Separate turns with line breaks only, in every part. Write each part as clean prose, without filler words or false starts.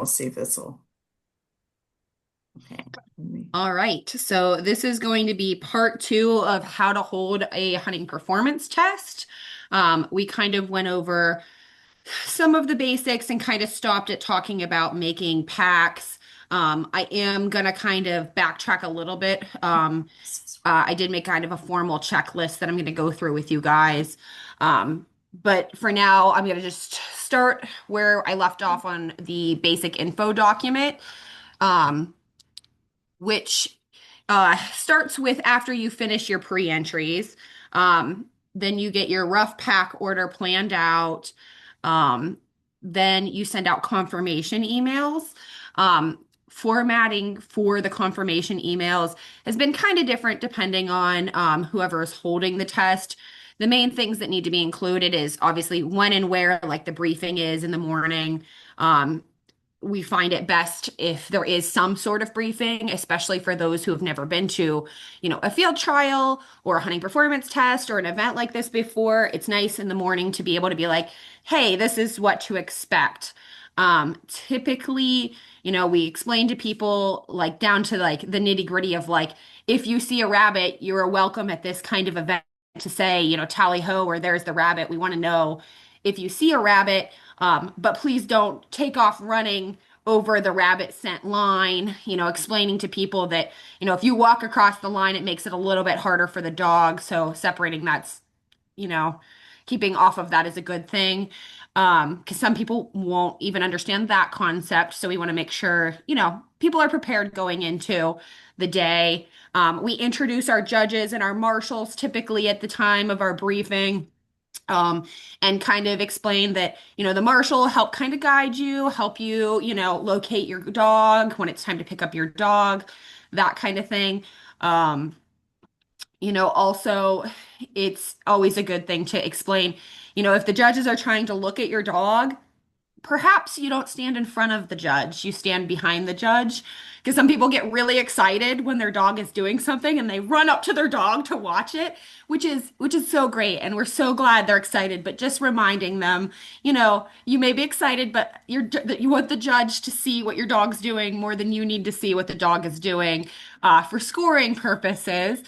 I'll see if this will. Okay.
All right, so this is going to be part two of how to hold a hunting performance test. We kind of went over some of the basics and kind of stopped at talking about making packs. I am going to kind of backtrack a little bit. I did make kind of a formal checklist that I'm going to go through with you guys. But for now, I'm going to just start where I left off on the basic info document. Um, which starts with after you finish your pre-entries. Then you get your rough pack order planned out. Um, then you send out confirmation emails. Formatting for the confirmation emails has been kind of different depending on whoever is holding the test. The main things that need to be included is obviously when and where, like the briefing is in the morning. Um, we find it best if there is some sort of briefing, especially for those who have never been to, a field trial or a hunting performance test or an event like this before. It's nice in the morning to be able to be like, hey, this is what to expect. Typically, we explain to people like down to like the nitty gritty of like, if you see a rabbit, you're welcome at this kind of event to say, tally ho, or there's the rabbit. We want to know if you see a rabbit, but please don't take off running over the rabbit scent line, explaining to people that, if you walk across the line, it makes it a little bit harder for the dog. So separating that's, you know, keeping off of that is a good thing. Because some people won't even understand that concept. So we want to make sure, people are prepared going into the day. We introduce our judges and our marshals typically at the time of our briefing, um, and kind of explain that, the marshal will help kind of guide you, help you, locate your dog when it's time to pick up your dog, that kind of thing. Um, also, it's always a good thing to explain, if the judges are trying to look at your dog, perhaps you don't stand in front of the judge, you stand behind the judge. Because some people get really excited when their dog is doing something and they run up to their dog to watch it, which is so great. And we're so glad they're excited, but just reminding them, you may be excited, but you want the judge to see what your dog's doing more than you need to see what the dog is doing for scoring purposes.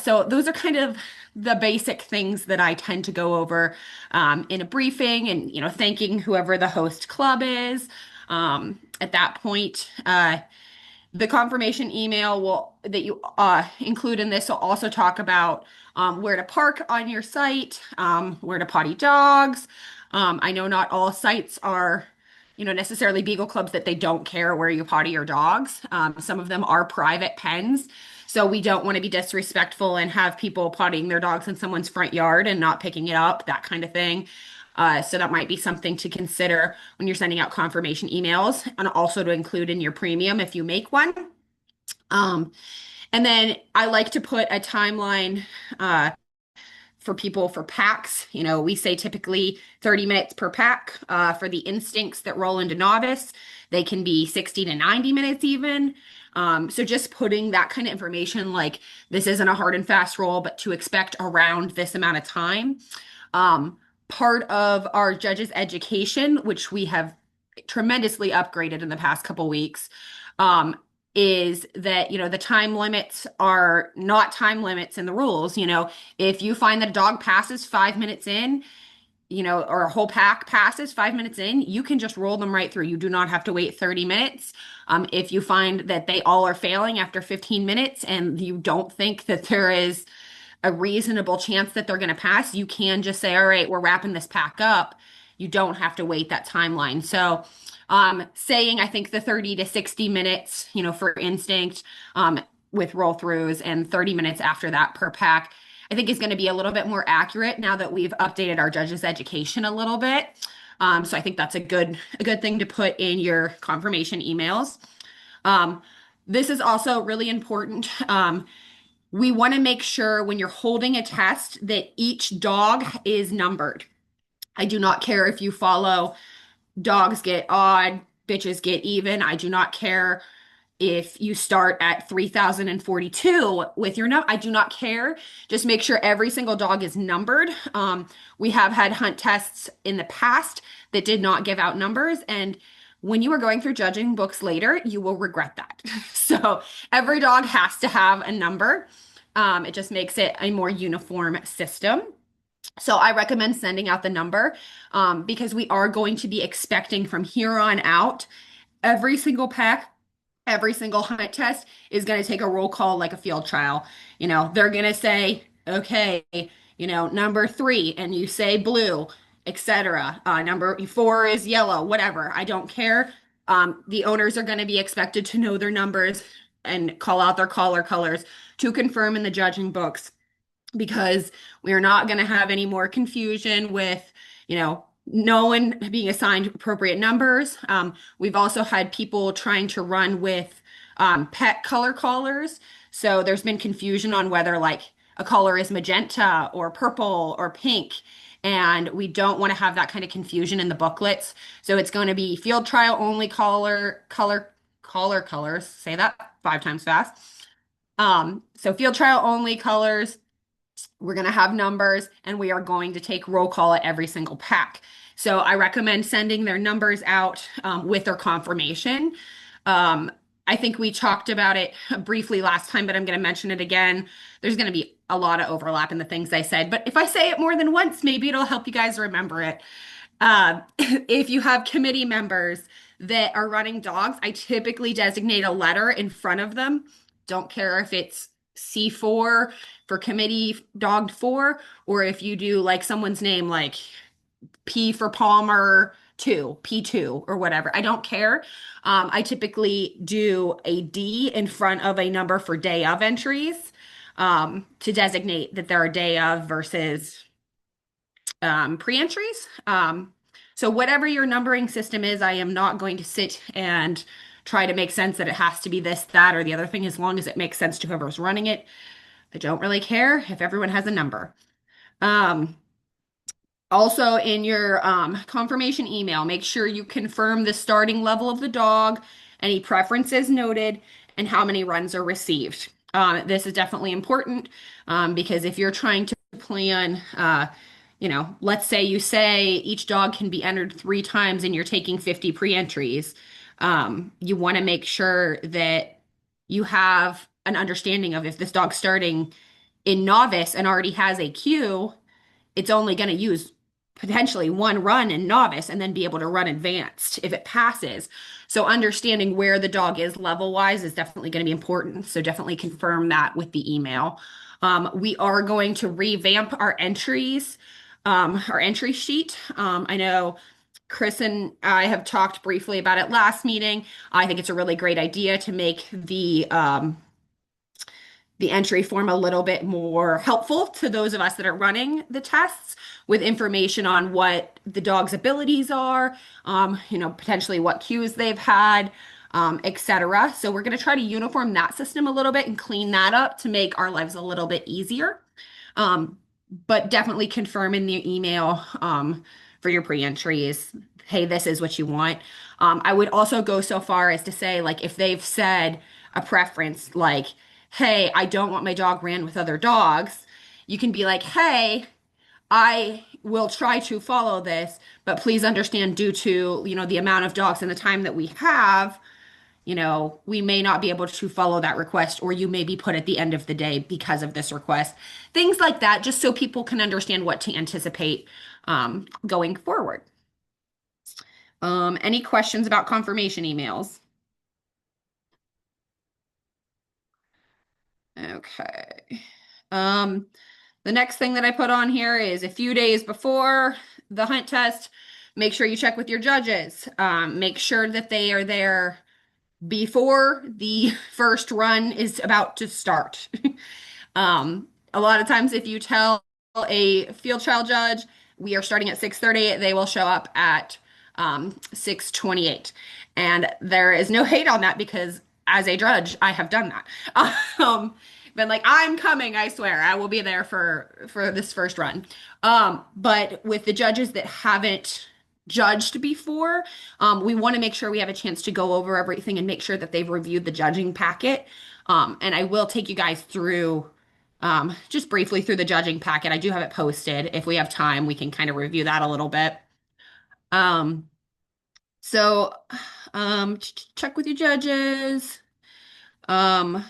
So those are kind of the basic things that I tend to go over in a briefing, and thanking whoever the host club is. At that point, the confirmation email will that you include in this will also talk about where to park on your site, where to potty dogs. I know not all sites are, necessarily beagle clubs that they don't care where you potty your dogs. Some of them are private pens. So we don't want to be disrespectful and have people pottying their dogs in someone's front yard and not picking it up, that kind of thing. So that might be something to consider when you're sending out confirmation emails, and also to include in your premium if you make one. Um, and then I like to put a timeline uh, for people for packs. We say typically 30 minutes per pack. For the instincts that roll into novice, they can be 60 to 90 minutes even. So just putting that kind of information, like this isn't a hard and fast roll, but to expect around this amount of time. Um, Part of our judges' education, which we have tremendously upgraded in the past couple weeks, um, is that, the time limits are not time limits in the rules. If you find that a dog passes 5 minutes in, or a whole pack passes 5 minutes in, you can just roll them right through. You do not have to wait 30 minutes. If you find that they all are failing after 15 minutes and you don't think that there is a reasonable chance that they're going to pass, you can just say, all right, we're wrapping this pack up. You don't have to wait that timeline. So, saying I think the 30 to 60 minutes, for instinct, with roll throughs, and 30 minutes after that per pack, I think is going to be a little bit more accurate now that we've updated our judges' education a little bit. So I think that's a good thing to put in your confirmation emails. Um, this is also really important. We want to make sure when you're holding a test that each dog is numbered. I do not care if you follow dogs get odd, bitches get even. I do not care if you start at 3042 with your note. I do not care. Just make sure every single dog is numbered. We have had hunt tests in the past that did not give out numbers, and when you are going through judging books later, you will regret that. So every dog has to have a number. It just makes it a more uniform system. So I recommend sending out the number because we are going to be expecting from here on out every single pack, every single hunt test is going to take a roll call like a field trial. They're going to say, okay, number three, and you say blue, etc. Number four is yellow, whatever. I don't care. The owners are going to be expected to know their numbers and call out their collar colors to confirm in the judging books because we are not going to have any more confusion with, no one being assigned appropriate numbers. We've also had people trying to run with pet color collars. So there's been confusion on whether like a color is magenta or purple or pink. And we don't want to have that kind of confusion in the booklets. So it's going to be field trial only colors. Say that 5 times fast. So field trial only colors, we're going to have numbers and we are going to take roll call at every single pack. So I recommend sending their numbers out with their confirmation. Um, I think we talked about it briefly last time, but I'm going to mention it again. There's going to be a lot of overlap in the things I said, but if I say it more than once, maybe it'll help you guys remember it. If you have committee members that are running dogs, I typically designate a letter in front of them. Don't care if it's C4 for committee dogged 4, or if you do like someone's name, like P for Palmer 2, P2, or whatever. I don't care. I typically do a D in front of a number for day of entries to designate that they're a day of versus pre-entries. So whatever your numbering system is, I am not going to sit and try to make sense that it has to be this, that, or the other thing, as long as it makes sense to whoever's running it. I don't really care if everyone has a number. Um, Also, in your confirmation email, make sure you confirm the starting level of the dog, any preferences noted, and how many runs are received. This is definitely important because if you're trying to plan, let's say you say each dog can be entered 3 times and you're taking 50 pre-entries, you want to make sure that you have an understanding of if this dog's starting in novice and already has a queue, it's only going to use potentially 1 run in novice and then be able to run advanced if it passes. So understanding where the dog is level wise is definitely going to be important. So definitely confirm that with the email. We are going to revamp our entry sheet. I know Chris and I have talked briefly about it last meeting. I think it's a really great idea to make the entry form a little bit more helpful to those of us that are running the tests with information on what the dog's abilities are, potentially what cues they've had, etc. So we're going to try to uniform that system a little bit and clean that up to make our lives a little bit easier. But definitely confirm in the email for your pre-entries, hey, this is what you want. I would also go so far as to say, like, if they've said a preference, like, hey, I don't want my dog ran with other dogs, you can be like, hey, I will try to follow this, but please understand due to, the amount of dogs and the time that we have, we may not be able to follow that request, or you may be put at the end of the day because of this request. Things like that, just so people can understand what to anticipate going forward. Any questions about confirmation emails? Okay. Um, the next thing that I put on here is a few days before the hunt test, make sure you check with your judges. Make sure that they are there before the first run is about to start. A lot of times, if you tell a field trial judge we are starting at 6:30, they will show up at 6:28. And there is no hate on that because as a judge, I have done that. Been like, I'm coming, I swear, I will be there for this first run. But with the judges that haven't judged before, we want to make sure we have a chance to go over everything and make sure that they've reviewed the judging packet. And I will take you guys through just briefly through the judging packet. I do have it posted. If we have time, we can kind of review that a little bit. Um, so Check with your judges. Um,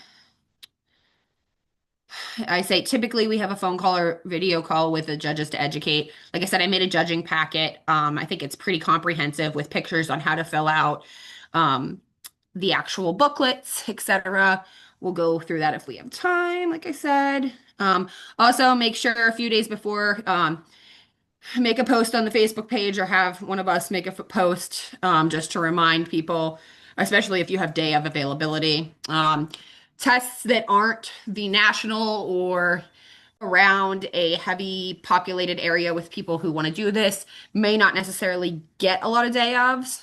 I say typically we have a phone call or video call with the judges to educate. Like I said, I made a judging packet. I think it's pretty comprehensive with pictures on how to fill out um, the actual booklets, etc. We'll go through that if we have time, like I said. Also, make sure a few days before, make a post on the Facebook page or have one of us make a post just to remind people, especially if you have day of availability. Tests that aren't the national or around a heavy populated area with people who want to do this may not necessarily get a lot of day ofs.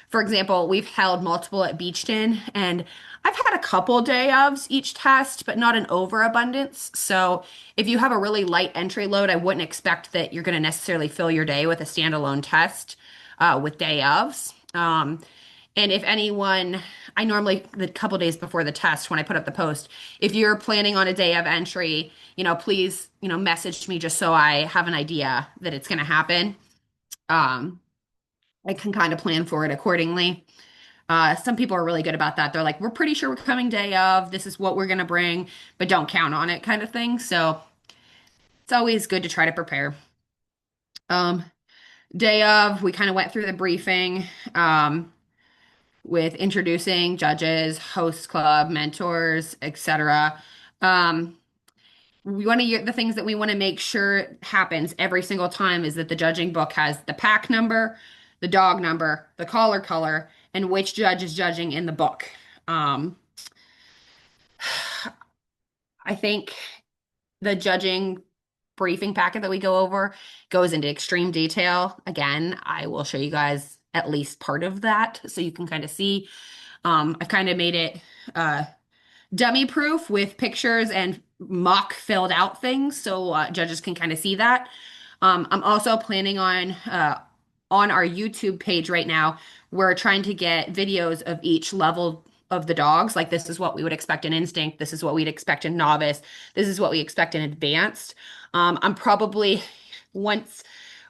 For example, we've held multiple at Beachton, and I've had a couple day ofs each test, but not an overabundance. So if you have a really light entry load, I wouldn't expect that you're going to necessarily fill your day with a standalone test with day ofs. And if anyone, I normally, the couple days before the test, when I put up the post, if you're planning on a day of entry, please, message me just so I have an idea that it's going to happen. Um, I can kind of plan for it accordingly. Some people are really good about that. They're like, we're pretty sure we're coming day of. This is what we're going to bring, but don't count on it kind of thing. So it's always good to try to prepare. Um, Day of, we kind of went through the briefing. With introducing judges, host club, mentors, etc. Um, we want to the things that we want to make sure happens every single time is that the judging book has the pack number, the dog number, the collar color, and which judge is judging in the book. Um, I think the judging briefing packet that we go over goes into extreme detail. Again, I will show you guys at least part of that so you can kind of see. I've kind of made it dummy proof with pictures and mock filled out things so judges can kind of see that. I'm also planning on our YouTube page right now. We're trying to get videos of each level of the dogs. Like this is what we would expect in instinct. This is what we'd expect in novice. This is what we expect in advanced. I'm probably once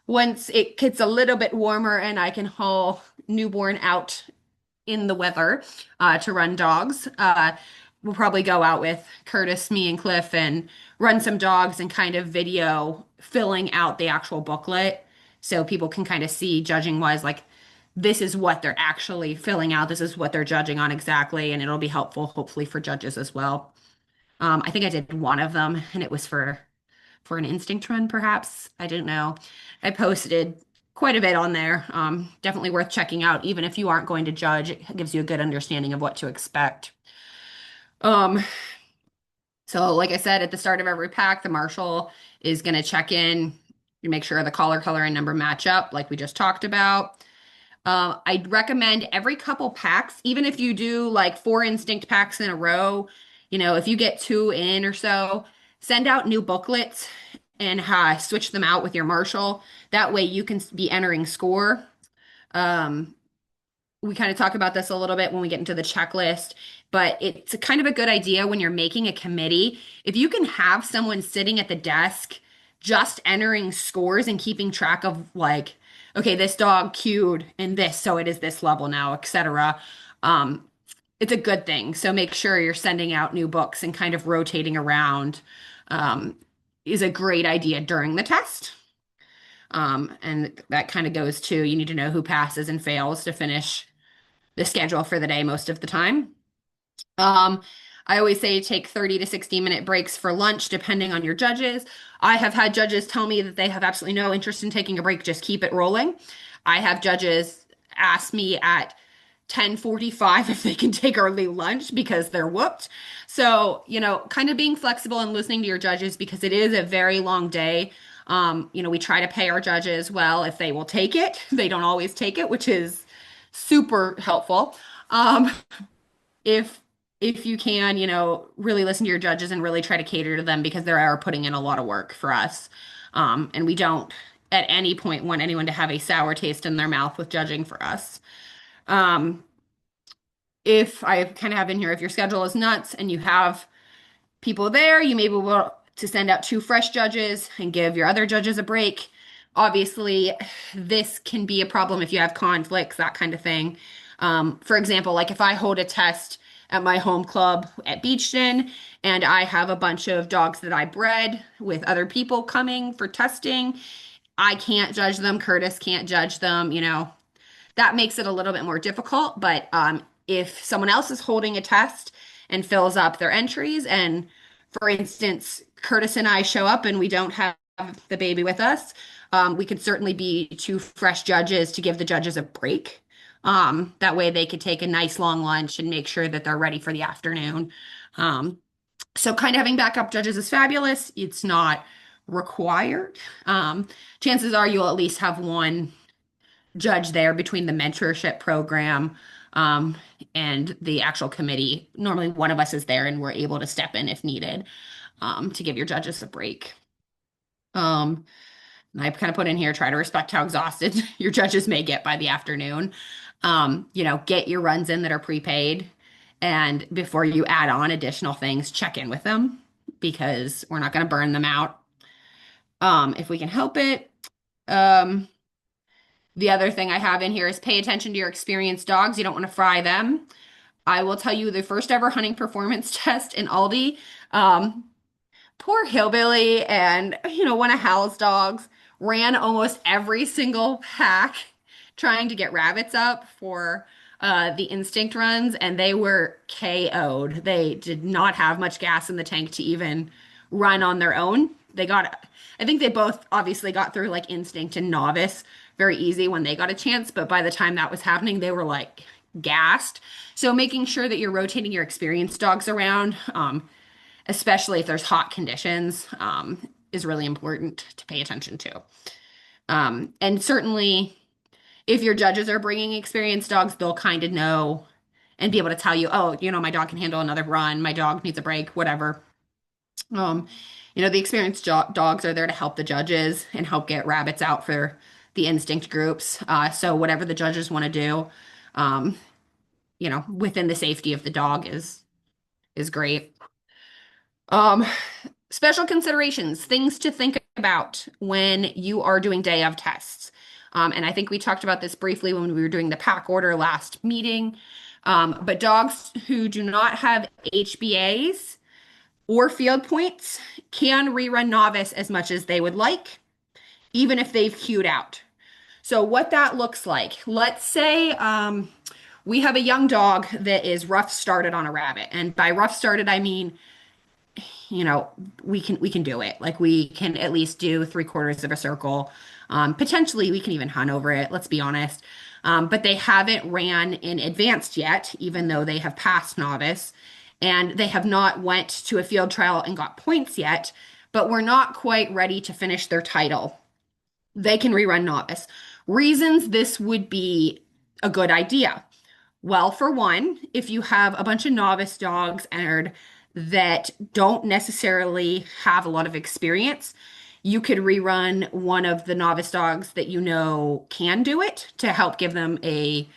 once it gets a little bit warmer and I can haul newborn out in the weather to run dogs. We'll probably go out with Curtis, me, and Cliff and run some dogs and kind of video filling out the actual booklet so people can kind of see judging wise, like this is what they're actually filling out. This is what they're judging on exactly. And it'll be helpful, hopefully, for judges as well. I think I did one of them and it was for an instinct run, perhaps. I don't know. I posted quite a bit on there. Definitely worth checking out, even if you aren't going to judge. It gives you a good understanding of what to expect. Um, so like I said, at the start of every pack, the marshal is going to check in to make sure the collar, color, and number match up, like we just talked about. I'd recommend every couple packs, even if you do like 4 instinct packs in a row, if you get 2 in or so, send out new booklets and switch them out with your marshal. That way you can be entering score. Um, we kind of talk about this a little bit when we get into the checklist, but it's a kind of a good idea when you're making a committee. If you can have someone sitting at the desk just entering scores and keeping track of like, okay, this dog cued in this, so it is this level now, etc. Um, it's a good thing. So make sure you're sending out new books and kind of rotating around is a great idea during the test. And that kind of goes to you need to know who passes and fails to finish the schedule for the day most of the time. Um, I always say take 30 to 60-minute breaks for lunch, depending on your judges. I have had judges tell me that they have absolutely no interest in taking a break, just keep it rolling. I have judges ask me at 10:45 if they can take early lunch because they're whooped. So, kind of being flexible and listening to your judges because it is a very long day. We try to pay our judges well if they will take it. They don't always take it, which is super helpful. Um, if if you can, really listen to your judges and really try to cater to them because they are putting in a lot of work for us. And we don't at any point want anyone to have a sour taste in their mouth with judging for us. Um, if I kind of have in here, if your schedule is nuts and you have people there, you may be able to send out 2 fresh judges and give your other judges a break. Obviously, this can be a problem if you have conflicts, that kind of thing. For example, like if I hold a test at my home club at Beachton and I have a bunch of dogs that I bred with other people coming for testing, I can't judge them. Curtis can't judge them, that makes it a little bit more difficult. But if someone else is holding a test and fills up their entries, and for instance, Curtis and I show up and we don't have the baby with us, we could certainly be two fresh judges to give the judges a break. That way they could take a nice long lunch and make sure that they're ready for the afternoon. Um, so kind of having backup judges is fabulous. It's not required. Chances are you'll at least have one judge there between the mentorship program um, and the actual committee. Normally, one of us is there and we're able to step in if needed to give your judges a break. Um, and I kind of put in here, try to respect how exhausted your judges may get by the afternoon. Get your runs in that are prepaid. And before you add on additional things, check in with them because we're not going to burn them out if we can help it. Um, The other thing I have in here is pay attention to your experienced dogs. You don't want to fry them. I will tell you the first ever hunting performance test in Aldi. Um, Poor Hillbilly and, one of Hal's dogs ran almost every single pack trying to get rabbits up for the instinct runs, and they were KO'd. They did not have much gas in the tank to even run on their own. I think they both obviously got through like instinct and novice very easy when they got a chance, but by the time that was happening, they were like gassed. So making sure that you're rotating your experienced dogs around, especially if there's hot conditions, is really important to pay attention to. And certainly, if your judges are bringing experienced dogs, they'll kind of know and be able to tell you, oh, my dog can handle another run, my dog needs a break, whatever. Um, the experienced dogs are there to help the judges and help get rabbits out for the instinct groups. So whatever the judges want to do, um, within the safety of the dog is great. Um, Special considerations, things to think about when you are doing day of tests. And I think we talked about this briefly when we were doing the pack order last meeting. But dogs who do not have HBAs or field points can rerun novice as much as they would like, even if they've queued out. So, what that looks like, let's say we have a young dog that is rough started on a rabbit. And by rough started, I mean you know, we can do it. Like we can at least do three-quarters of a circle. Potentially, we can even hunt over it. Let's be honest. But they haven't ran in advanced yet, even though they have passed novice, and they have not went to a field trial and got points yet. But we're not quite ready to finish their title. They can rerun novice. Reasons this would be a good idea. Well, for one, if you have a bunch of novice dogs entered that don't necessarily have a lot of experience, you could rerun one of the novice dogs that you know can do it to help give them a,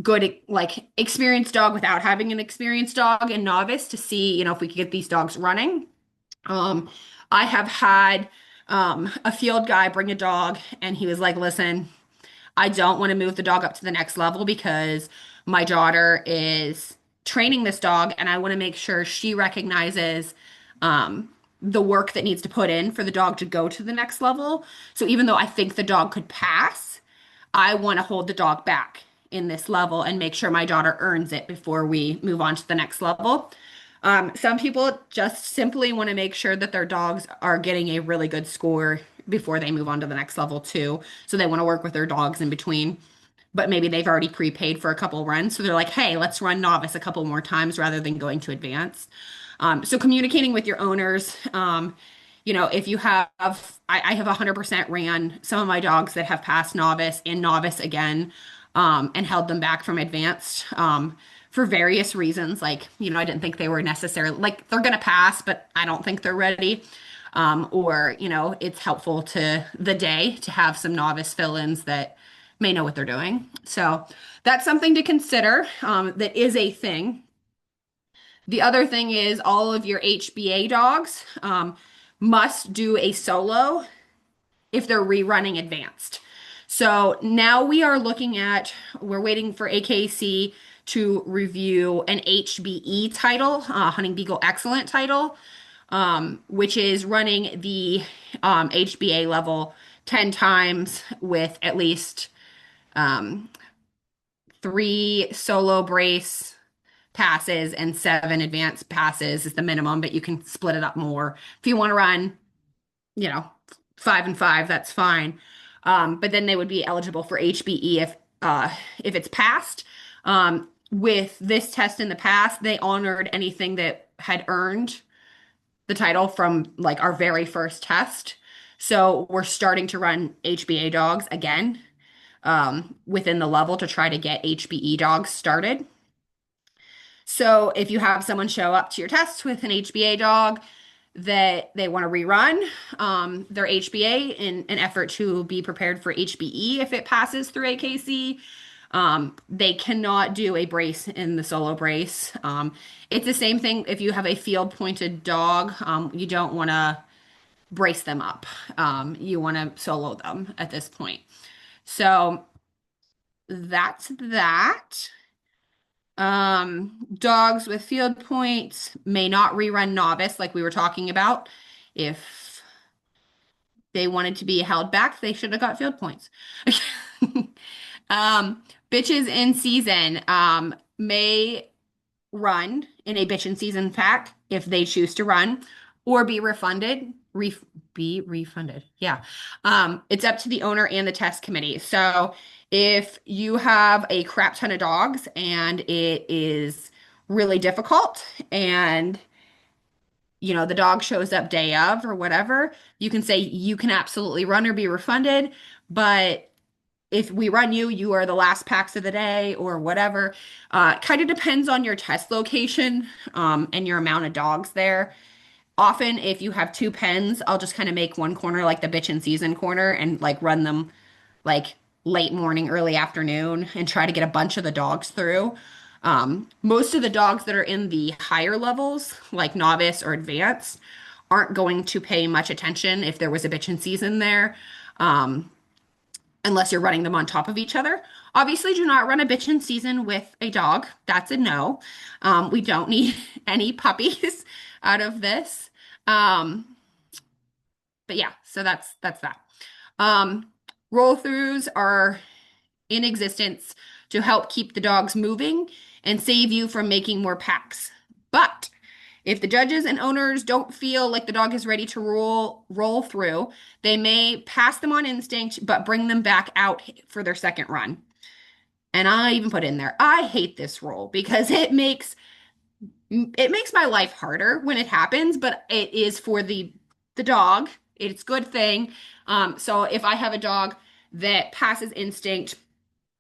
good like experienced dog without having an experienced dog and novice to see, if we could get these dogs running. Um, I have had a field guy bring a dog and he was like, listen, I don't want to move the dog up to the next level because my daughter is training this dog and I want to make sure she recognizes the work that needs to put in for the dog to go to the next level. So even though I think the dog could pass, I want to hold the dog back in this level and make sure my daughter earns it before we move on to the next level. Some people just simply want to make sure that their dogs are getting a really good score before they move on to the next level too. So they want to work with their dogs in between, but maybe they've already prepaid for a couple runs. So they're like, hey, let's run novice a couple more times rather than going to advanced. So communicating with your owners, if you have, I have 100% ran some of my dogs that have passed novice in novice again, and held them back from advanced, for various reasons. Like, I didn't think they were necessarily like they're going to pass, but I don't think they're ready. Or, it's helpful to the day to have some novice fill-ins that may know what they're doing. So that's something to consider. That is a thing. The other thing is all of your HBA dogs must do a solo if they're rerunning advanced. So now we're waiting for AKC to review an HBE title, Hunting Beagle Excellent title, which is running the HBA level 10 times with at least three solo brace passes and seven advanced passes is the minimum, but you can split it up more. If you want to run, you know, 5 and 5, that's fine. But then they would be eligible for HBE if it's passed. With this test in the past, they honored anything that had earned the title from like our very first test. So we're starting to run HBA dogs again within the level to try to get HBE dogs started. So if you have someone show up to your test with an HBA dog that they want to rerun their HBA in an effort to be prepared for HBE if it passes through AKC, they cannot do a brace in the solo brace. It's the same thing if you have a field pointed dog. You don't want to brace them up. You want to solo them at this point. So that's that. Dogs with field points may not rerun novice like we were talking about. If they wanted to be held back, they should have got field points. Bitches in season may run in a bitch in season pack if they choose to run or be refunded. Be refunded. Yeah. It's up to the owner and the test committee. So if you have a crap ton of dogs and it is really difficult and the dog shows up day of or whatever, you can say you can absolutely run or be refunded, but if we run you, you are the last packs of the day or whatever. Kind of depends on your test location, and your amount of dogs there. Often, if you have two pens, I'll just kind of make one corner like the bitch in season corner and like run them like late morning, early afternoon and try to get a bunch of the dogs through. Most of the dogs that are in the higher levels, like novice or advanced, aren't going to pay much attention if there was a bitch in season there. Unless you're running them on top of each other. Obviously, do not run a bitch in season with a dog. That's a no. We don't need any puppies out of this. Um, but yeah, so that's that. Um, Roll throughs are in existence to help keep the dogs moving and save you from making more packs. But if the judges and owners don't feel like the dog is ready to roll through, they may pass them on instinct but bring them back out for their second run. And I even put in there, I hate this rule because it makes my life harder when it happens, but it is for the dog. It's a good thing. So if I have a dog that passes instinct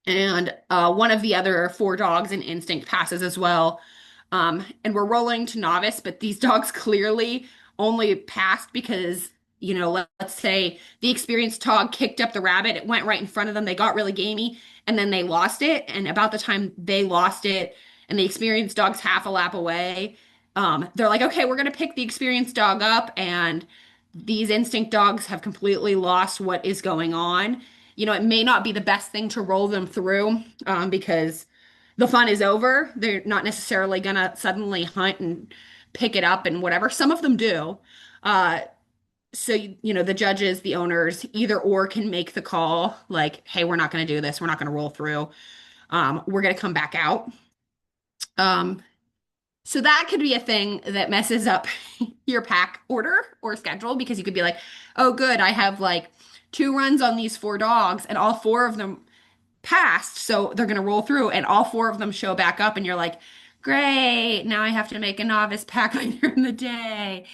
and one of the other four dogs in instinct passes as well. And we're rolling to novice, but these dogs clearly only passed because, let's say the experienced dog kicked up the rabbit, it went right in front of them, they got really gamey, and then they lost it. And about the time they lost it, and the experienced dog's half a lap away, they're like, okay, we're going to pick the experienced dog up, and these instinct dogs have completely lost what is going on. It may not be the best thing to roll them through because the fun is over. They're not necessarily gonna suddenly hunt and pick it up and whatever. Some of them do. Uh, so, the judges, the owners, either or can make the call like, hey, we're not gonna do this. We're not gonna roll through. We're gonna come back out. Um, so that could be a thing that messes up your pack order or schedule because you could be like, oh, good, I have like two runs on these four dogs and all four of them passed. So they're going to roll through and all four of them show back up. And you're like, great, now I have to make a novice pack later in the day.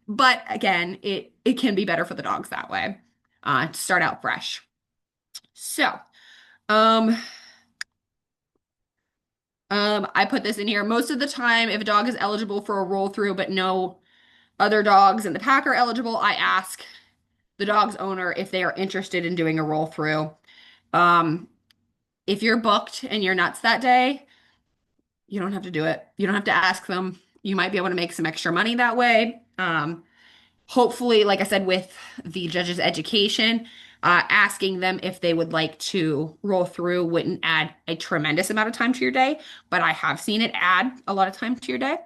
But again, it can be better for the dogs that way to start out fresh. So, um, I put this in here. Most of the time, if a dog is eligible for a roll through, but no other dogs in the pack are eligible, I ask the dog's owner if they are interested in doing a roll through. Um, if you're booked and you're nuts that day, you don't have to do it. You don't have to ask them. You might be able to make some extra money that way. Hopefully, like I said, with the judge's education, Asking them if they would like to roll through wouldn't add a tremendous amount of time to your day, but I have seen it add a lot of time to your day.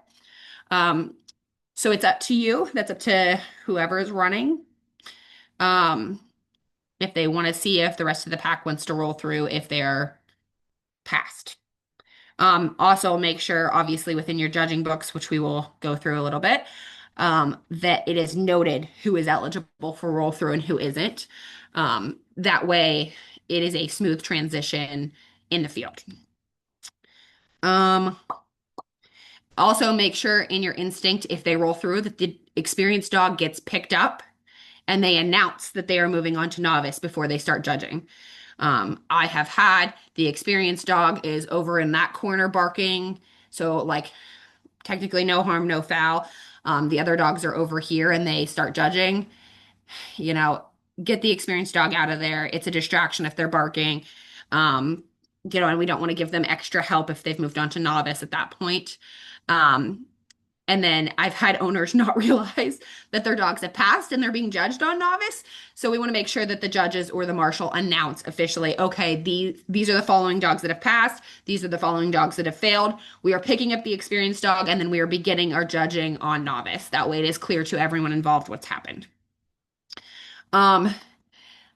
Um, so it's up to you. That's up to whoever is running. Um, if they want to see if the rest of the pack wants to roll through if they're passed. Also make sure, obviously, within your judging books, which we will go through a little bit, that it is noted who is eligible for roll through and who isn't. That way, it is a smooth transition in the field. Um, Also, make sure in your instinct, if they roll through, that the experienced dog gets picked up and they announce that they are moving on to novice before they start judging. I have had the experienced dog is over in that corner barking. So, like, technically no harm, no foul. The other dogs are over here and they start judging. You know, get the experienced dog out of there. It's a distraction if they're barking. Um, and we don't want to give them extra help if they've moved on to novice at that point. Um, and then I've had owners not realize that their dogs have passed and they're being judged on novice. So we want to make sure that the judges or the marshal announce officially, okay, these are the following dogs that have passed. These are the following dogs that have failed. We are picking up the experienced dog and then we are beginning our judging on novice. That way it is clear to everyone involved what's happened. Um,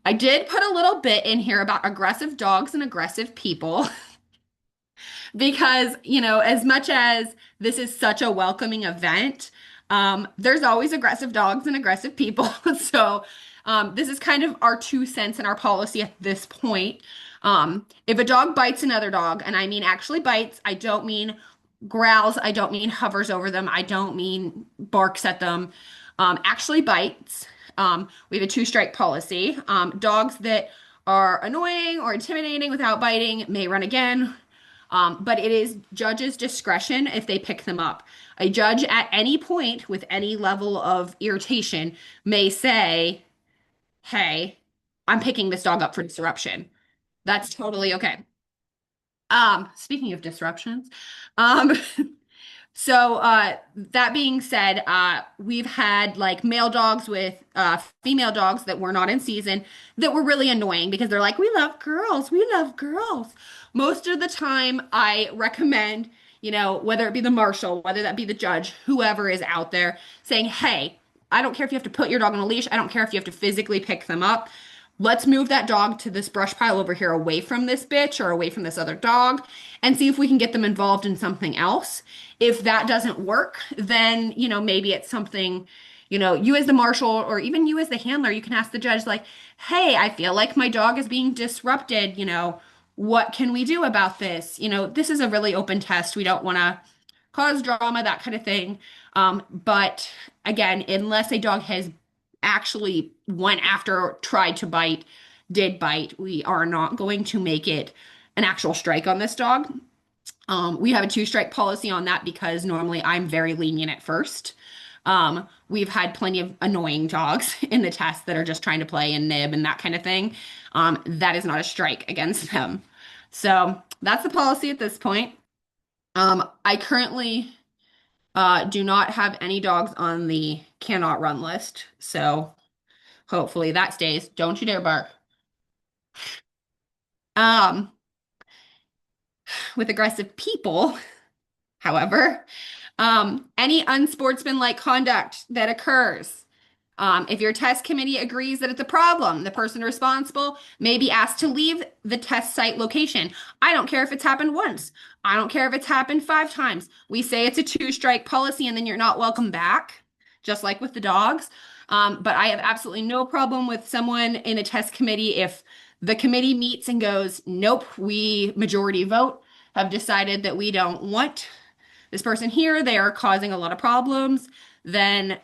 I did put a little bit in here about aggressive dogs and aggressive people. Because, as much as this is such a welcoming event, there's always aggressive dogs and aggressive people. So, this is kind of our 2 cents in our policy at this point. If a dog bites another dog, and I mean actually bites, I don't mean growls, I don't mean hovers over them, I don't mean barks at them, actually bites. We have a 2 strike policy. Dogs that are annoying or intimidating without biting may run again. But it is judge's discretion if they pick them up. A judge at any point with any level of irritation may say, hey, I'm picking this dog up for disruption. That's totally okay. Speaking of disruptions, um, so that being said, we've had like male dogs with female dogs that were not in season that were really annoying because they're like, we love girls, we love girls. Most of the time, I recommend, whether it be the marshal, whether that be the judge, whoever is out there, saying, hey, I don't care if you have to put your dog on a leash. I don't care if you have to physically pick them up. Let's move that dog to this brush pile over here away from this bitch or away from this other dog and see if we can get them involved in something else. If that doesn't work, then, maybe it's something, you as the marshal or even you as the handler, you can ask the judge, like, hey, I feel like my dog is being disrupted. What can we do about this? This is a really open test. We don't want to cause drama, that kind of thing. But again, unless a dog has actually went after or tried to bite, did bite, we are not going to make it an actual strike on this dog. We have a 2 strike policy on that because normally I'm very lenient at first. We've had plenty of annoying dogs in the test that are just trying to play and nib and that kind of thing. That is not a strike against them. So that's the policy at this point. I currently do not have any dogs on the cannot run list. So hopefully that stays. Don't you dare bark. Um, with aggressive people, however, any unsportsmanlike conduct that occurs. If your test committee agrees that it's a problem, the person responsible may be asked to leave the test site location. I don't care if it's happened once. I don't care if it's happened 5 times. We say it's a 2 strike policy and then you're not welcome back, just like with the dogs. But I have absolutely no problem with someone in a test committee if the committee meets and goes, nope, we majority vote, have decided that we don't want this person here, they are causing a lot of problems, then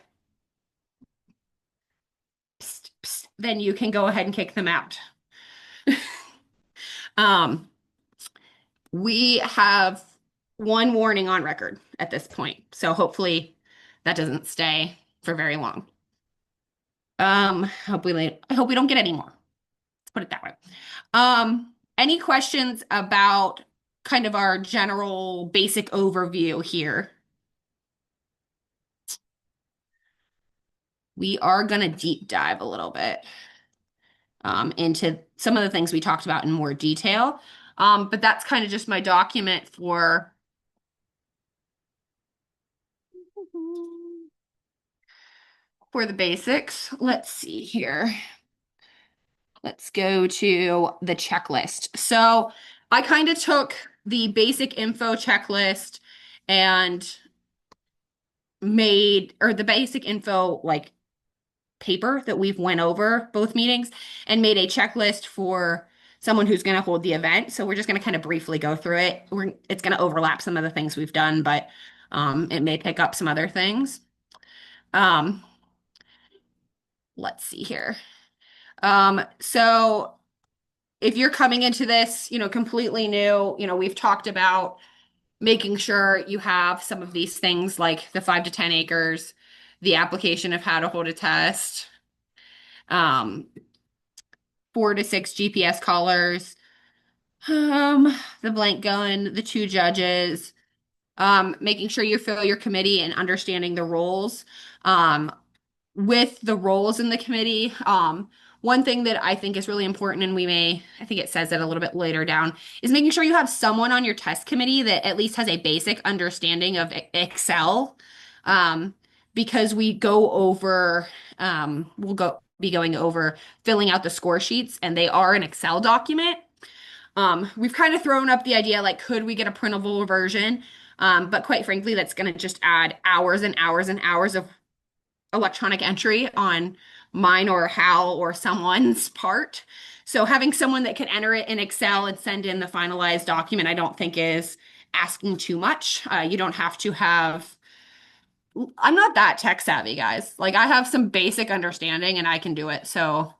psst, psst, then you can go ahead and kick them out. Um, we have 1 warning on record at this point, so hopefully that doesn't stay for very long. I hope we don't get any more. Let's put it that way. Any questions about kind of our general basic overview here? We are gonna deep dive a little bit. into some of the things we talked about in more detail. But that's kind of just my document for the basics. Let's see here. Let's go to the checklist. So I kind of took the basic info checklist and made, or the basic info like paper that we've went over both meetings and made a checklist for someone who's going to hold the event. So we're just going to kind of briefly go through it. It's going to overlap some of the things we've done, but it may pick up some other things. Um, let's see here. So if you're coming into this, completely new, we've talked about making sure you have some of these things like the 5 to 10 acres, the application of how to hold a test, um, 4 to 6 GPS collars, the blank gun, the 2 judges, making sure you fill your committee and understanding the roles. Um, with the roles in the committee, one thing that I think is really important, and I think it says it a little bit later down, is making sure you have someone on your test committee that at least has a basic understanding of Excel, um, because we'll be going over filling out the score sheets, and they are an Excel document. We've kind of thrown up the idea, like, could we get a printable version? But quite frankly, that's going to just add hours and hours and hours of electronic entry on mine or Hal or someone's part. So having someone that can enter it in Excel and send in the finalized document, I don't think is asking too much. You don't have to have, I'm not that tech savvy, guys. Like I have some basic understanding and I can do it. So,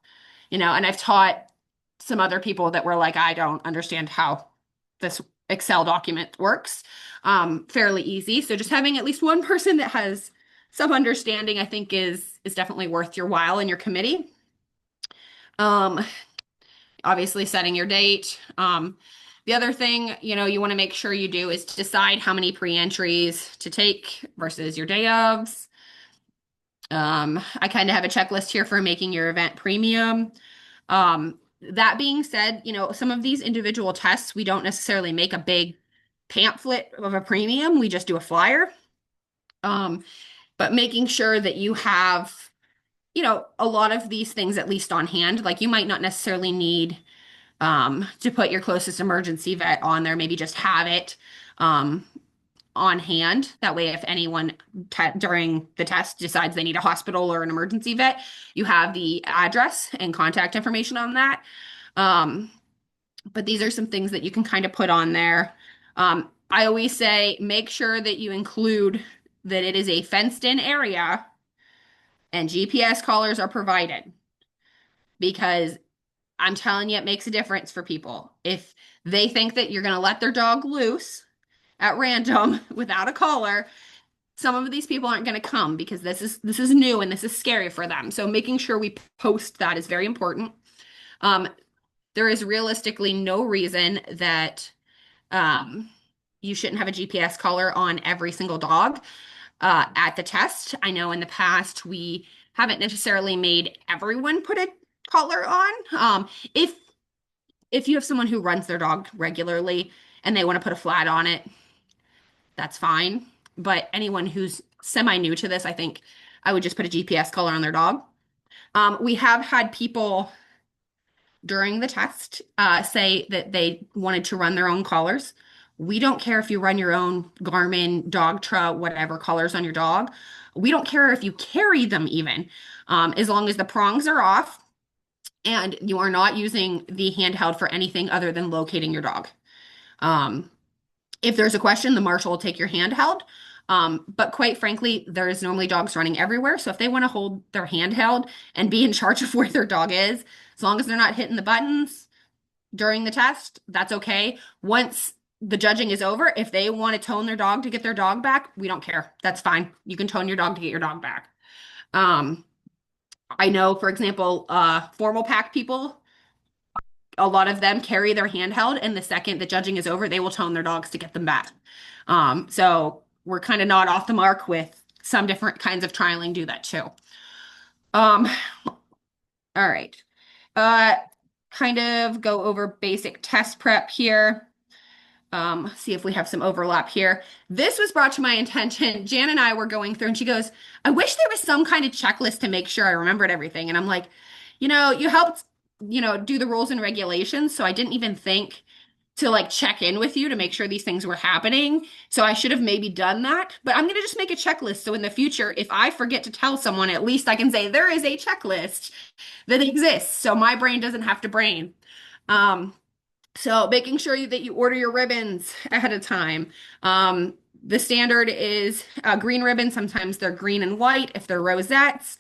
and I've taught some other people that were like, I don't understand how this Excel document works. Fairly easy. So just having at least one person that has some understanding, I think is definitely worth your while in your committee. Um, obviously setting your date. The other thing, you want to make sure you do is to decide how many pre-entries to take versus your day ofs. I kind of have a checklist here for making your event premium. That being said, some of these individual tests, we don't necessarily make a big pamphlet of a premium. We just do a flyer. Um, but making sure that you have, a lot of these things at least on hand. Like you might not necessarily need to put your closest emergency vet on there. Maybe just have it um, on hand. That way, if anyone during the test decides they need a hospital or an emergency vet, you have the address and contact information on that. Um, but these are some things that you can kind of put on there. I always say make sure that you include that it is a fenced in area and GPS collars are provided because I'm telling you, it makes a difference for people. If they think that you're going to let their dog loose at random without a collar, some of these people aren't going to come because this is new and this is scary for them. So making sure we post that is very important. Um, there is realistically no reason that um, you shouldn't have a GPS collar on every single dog at the test. I know in the past we haven't necessarily made everyone put a collar on. If you have someone who runs their dog regularly and they want to put a flat on it, that's fine. But anyone who's semi new to this, I think I would just put a GPS collar on their dog. We have had people during the test say that they wanted to run their own collars. We don't care if you run your own Garmin, Dogtra, whatever collars on your dog. We don't care if you carry them even, as long as the prongs are off and you are not using the handheld for anything other than locating your dog. Um, if there's a question, the marshal will take your handheld. But quite frankly, there's normally dogs running everywhere. So if they want to hold their handheld and be in charge of where their dog is, as long as they're not hitting the buttons during the test, that's okay. Once the judging is over, if they want to tone their dog to get their dog back, we don't care. That's fine. You can tone your dog to get your dog back. Um, I know, for example, formal pack people, a lot of them carry their handheld, and the second the judging is over, they will tone their dogs to get them back. So we're kind of not off the mark with some different kinds of trialing do that too. Um, all right. Uh, kind of go over basic test prep here. See if we have some overlap here. This was brought to my attention. Jan and I were going through, and she goes, I wish there was some kind of checklist to make sure I remembered everything. And I'm like, you helped, do the rules and regulations. So I didn't even think to like check in with you to make sure these things were happening. So I should have maybe done that. But I'm going to just make a checklist. So in the future, if I forget to tell someone, at least I can say there is a checklist that exists. So my brain doesn't have to brain. Um, so making sure that you order your ribbons ahead of time. The standard is green ribbon. Sometimes they're green and white if they're rosettes.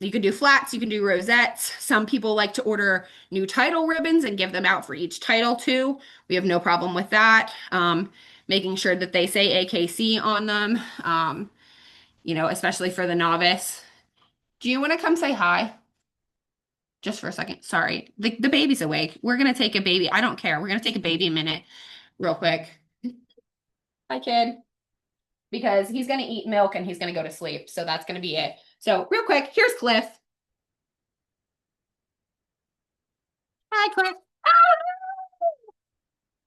You can do flats, you can do rosettes. Some people like to order new title ribbons and give them out for each title too. We have no problem with that. Making sure that they say AKC on them, especially for the novice. Do you want to come say hi? Just for a second. Sorry. The baby's awake. We're going to take a baby. I don't care. We're going to take a baby a minute real quick. Hi, kid. Because he's going to eat milk and he's going to go to sleep. So that's going to be it. So real quick, here's Cliff. Hi, Cliff.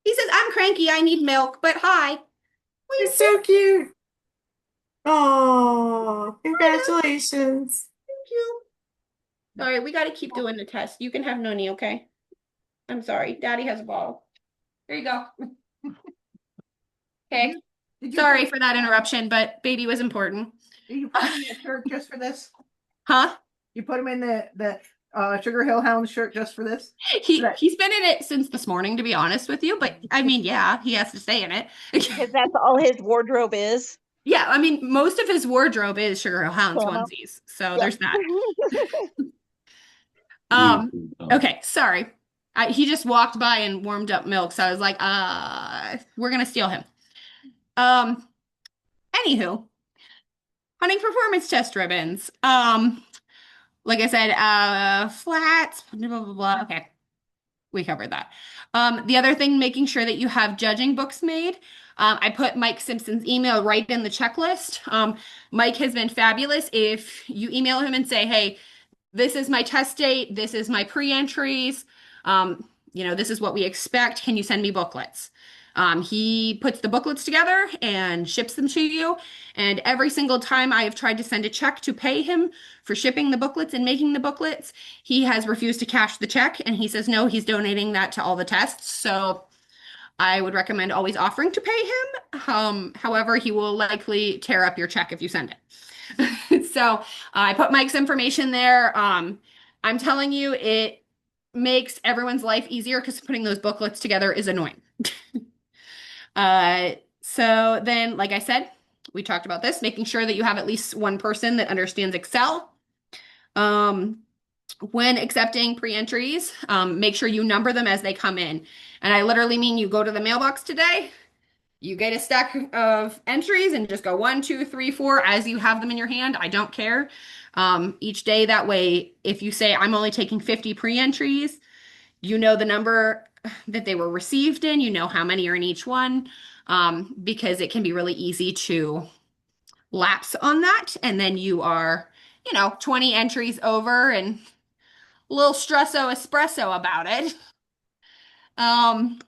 He says, I'm cranky. I need milk, but hi. Will you
It's
sit?
so cute. Oh,
I know.
congratulations.
Thank you. Sorry, we got to keep doing the test. You can have Noni, okay? I'm sorry. Daddy has a bottle. Here you go. Okay.
Did you
Sorry
put,
for that interruption, but baby was important.
did you put him in the shirt just for this?
Huh?
You put him in the Sugar Hill Hound shirt just for this? That
He's been in it since this morning, to be honest with you. But I mean, yeah, he has to stay in it.
Because that's all his wardrobe is.
Yeah, I mean, most of his wardrobe is Sugar Hill Hounds
Camo.
onesies, so
Yep.
there's that. Um, okay, sorry. He just walked by and warmed up milk, so I was like, we're gonna steal him. Um, Anywho, hunting performance test ribbons. Like I said, flats, blah, blah, blah, blah. Okay, we covered that. The other thing, making sure that you have judging books made. I put Mike Simpson's email right in the checklist. Mike has been fabulous. If you email him and say, hey, this is my test date, this is my pre-entries, this is what we expect. Can you send me booklets? He puts the booklets together and ships them to you. And every single time I have tried to send a check to pay him for shipping the booklets and making the booklets, he has refused to cash the check. And he says, no, he's donating that to all the tests. So I would recommend always offering to pay him. However, he will likely tear up your check if you send it. So I put Mike's information there. I'm telling you, it makes everyone's life easier because putting those booklets together is annoying. So then, like I said, we talked about this, making sure that you have at least one person that understands Excel. When accepting pre-entries, make sure you number them as they come in. And I literally mean you go to the mailbox today, you get a stack of entries and just go 1, 2, 3, 4 as you have them in your hand. I don't care. Each day, that way, if you say, I'm only taking 50 pre-entries, you know the number that they were received in, you know how many are in each one, because it can be really easy to lapse on that. And then you are, 20 entries over and a little stresso espresso about it. Um,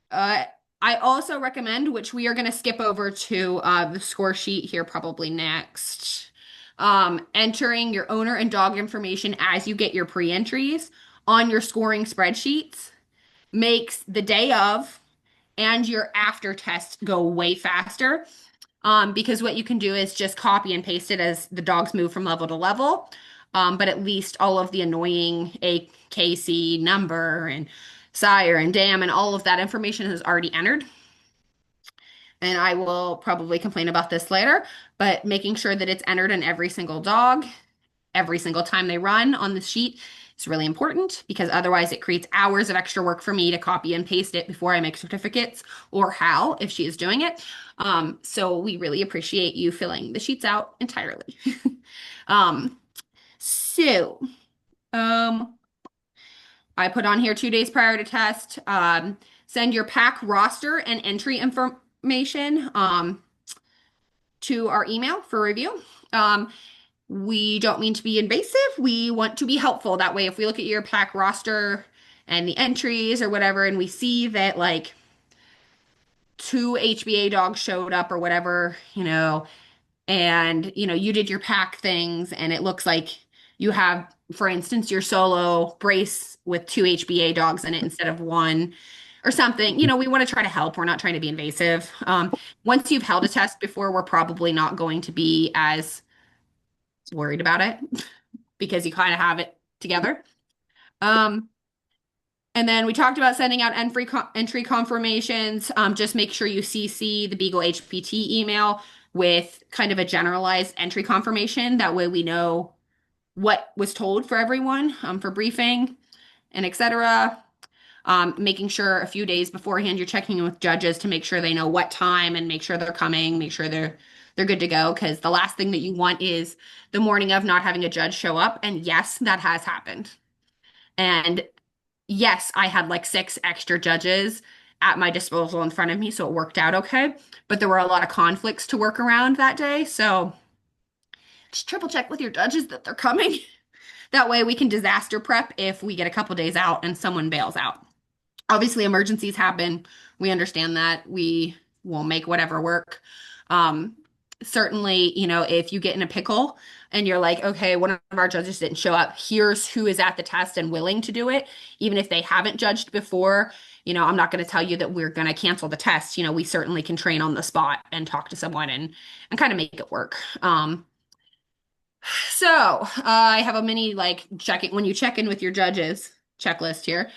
Uh, I also recommend, which we are going to skip over to the score sheet here probably next, entering your owner and dog information as you get your pre-entries on your scoring spreadsheets makes the day of and your after test go way faster. Because what you can do is just copy and paste it as the dogs move from level to level. But at least all of the annoying AKC number and sire and dam and all of that information is already entered. And I will probably complain about this later, but making sure that it's entered in every single dog, every single time they run on the sheet is really important because otherwise it creates hours of extra work for me to copy and paste it before I make certificates or Hal if she is doing it. So we really appreciate you filling the sheets out entirely. um, so um, I put on here 2 days prior to test. Send your pack roster and entry information to our email for review. We don't mean to be invasive. We want to be helpful. That way, if we look at your pack roster and the entries or whatever, and we see that like two HBA dogs showed up or whatever, and you did your pack things and it looks like you have, for instance, your solo brace with two HBA dogs in it instead of one or something. We want to try to help. We're not trying to be invasive. Once you've held a test before, we're probably not going to be as worried about it because you kind of have it together. Um, and then we talked about sending out entry confirmations. Just make sure you CC the Beagle HPT email with kind of a generalized entry confirmation. That way we know what was told for everyone for briefing and etc. Making sure a few days beforehand you're checking in with judges to make sure they know what time and make sure they're coming, make sure they're good to go. Because the last thing that you want is the morning of not having a judge show up. And yes, that has happened. And yes, I had like 6 extra judges at my disposal in front of me, so it worked out okay. But there were a lot of conflicts to work around that day, so just triple check with your judges that they're coming. That way we can disaster prep if we get a couple days out and someone bails out. Obviously, emergencies happen. We understand that. We will make whatever work. Um, Certainly, if you get in a pickle and you're like, okay, one of our judges didn't show up, here's who is at the test and willing to do it, even if they haven't judged before. I'm not going to tell you that we're going to cancel the test. We certainly can train on the spot and talk to someone and kind of make it work. So I have a mini like checking when you check in with your judges checklist here,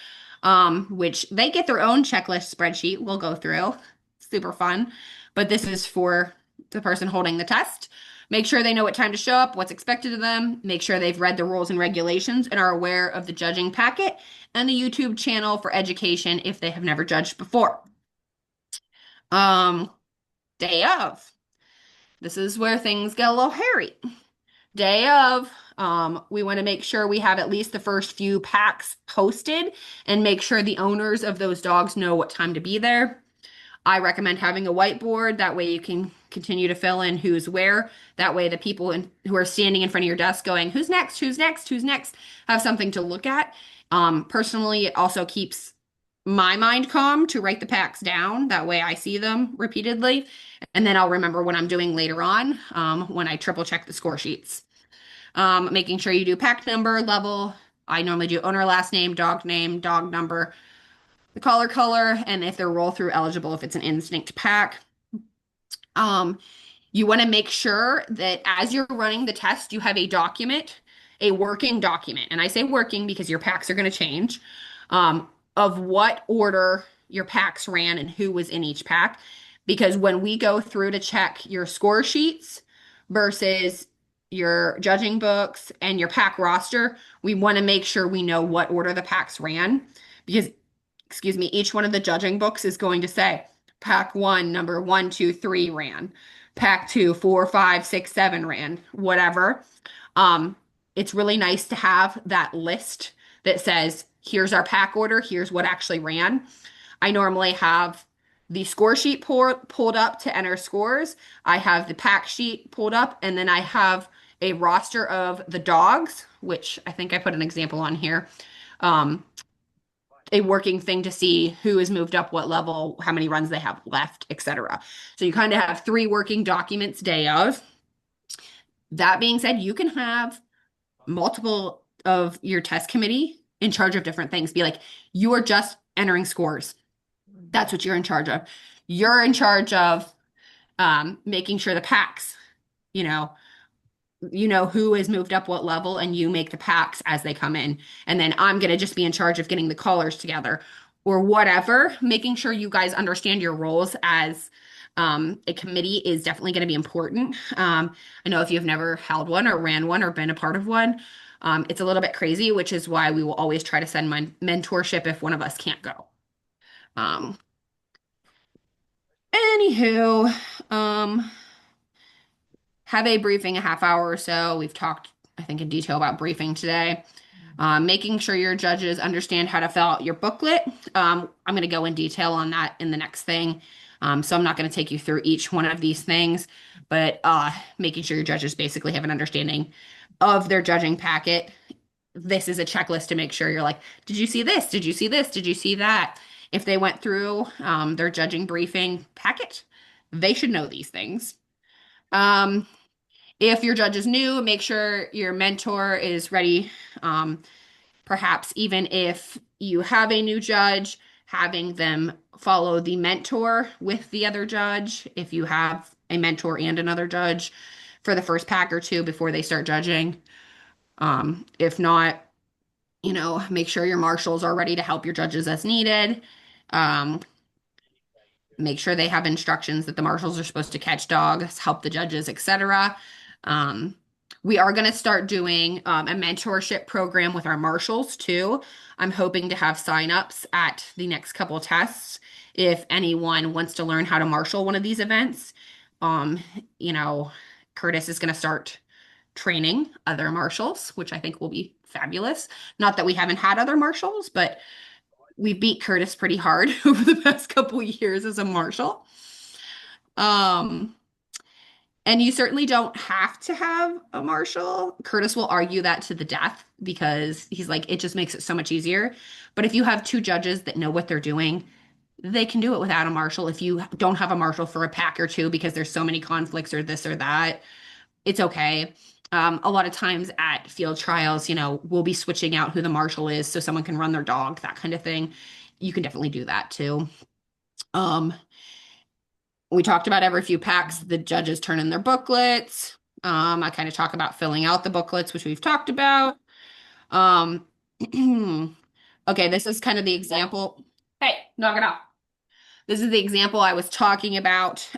which they get their own checklist spreadsheet we'll go through. Super fun. But this is for the person holding the test. Make sure they know what time to show up, what's expected of them. Make sure they've read the rules and regulations and are aware of the judging packet and the YouTube channel for education if they have never judged before. Um, Day of. This is where things get a little hairy. Day of, we want to make sure we have at least the first few packs posted and make sure the owners of those dogs know what time to be there. I recommend having a whiteboard. That way you can continue to fill in who's where. That way the people who are standing in front of your desk going, who's next, who's next, who's next, have something to look at. Personally, it also keeps my mind calm to write the packs down. That way I see them repeatedly. And then I'll remember what I'm doing later on when I triple check the score sheets. Making sure you do pack number, level. I normally do owner last name, dog number, the collar, and if they're roll through eligible, if it's an instinct pack. You want to make sure that as you're running the test, you have a document, a working document. And I say working because your packs are going to change, of what order your packs ran and who was in each pack. Because when we go through to check your score sheets versus your judging books and your pack roster, we want to make sure we know what order the packs ran. Because, excuse me, each one of the judging books is going to say pack one, number 1, 2, 3 ran. Pack 2, 4, 5, 6, 7 ran, whatever. It's really nice to have that list that says, here's our pack order, here's what actually ran. I normally have the score sheet pulled up to enter scores. I have the pack sheet pulled up, and then I have a roster of the dogs, which I think I put an example on here. A working thing to see who has moved up what level, how many runs they have left, etc. So you kind of have 3 working documents day of. That being said, you can have multiple of your test committee in charge of different things. Be like, you are just entering scores. That's what you're in charge of. You're in charge of making sure the packs, you know, who has moved up what level, and you make the packs as they come in. And then I'm going to just be in charge of getting the collars together or whatever. Making sure you guys understand your roles as a committee is definitely going to be important. I know if you've never held one or ran one or been a part of one, it's a little bit crazy, which is why we will always try to send my mentorship if one of us can't go. Anywho, have a briefing a half hour or so. We've talked, I think, in detail about briefing today. Making sure your judges understand how to fill out your booklet. I'm going to go in detail on that in the next thing. So I'm not going to take you through each one of these things, but making sure your judges basically have an understanding of their judging packet. This is a checklist to make sure you're like, did you see this? Did you see this? Did you see that? If they went through their judging briefing packet, they should know these things. Um, if your judge is new, make sure your mentor is ready. Perhaps even if you have a new judge, having them follow the mentor with the other judge. If you have a mentor and another judge for the first pack or two before they start judging. If not, make sure your marshals are ready to help your judges as needed. Um, Make sure they have instructions that the marshals are supposed to catch dogs, help the judges, etc. Um, we are going to start doing a mentorship program with our marshals too. I'm hoping to have signups at the next couple tests if anyone wants to learn how to marshal one of these events. Um, you know, Curtis is going to start training other marshals, which I think will be fabulous. Not that we haven't had other marshals, but we beat Curtis pretty hard over the past couple years as a marshal. Um, and you certainly don't have to have a marshal. Curtis will argue that to the death because he's like, it just makes it so much easier. But if you have two judges that know what they're doing, they can do it without a marshal. If you don't have a marshal for a pack or two because there's so many conflicts or this or that, it's okay. A lot of times at field trials, we'll be switching out who the marshal is so someone can run their dog, that kind of thing. You can definitely do that too. Um, we talked about every few packs, the judges turn in their booklets. I kind of talk about filling out the booklets, which we've talked about. Um, okay, this is kind of the example. Hey, knock it off. This is the example I was talking about.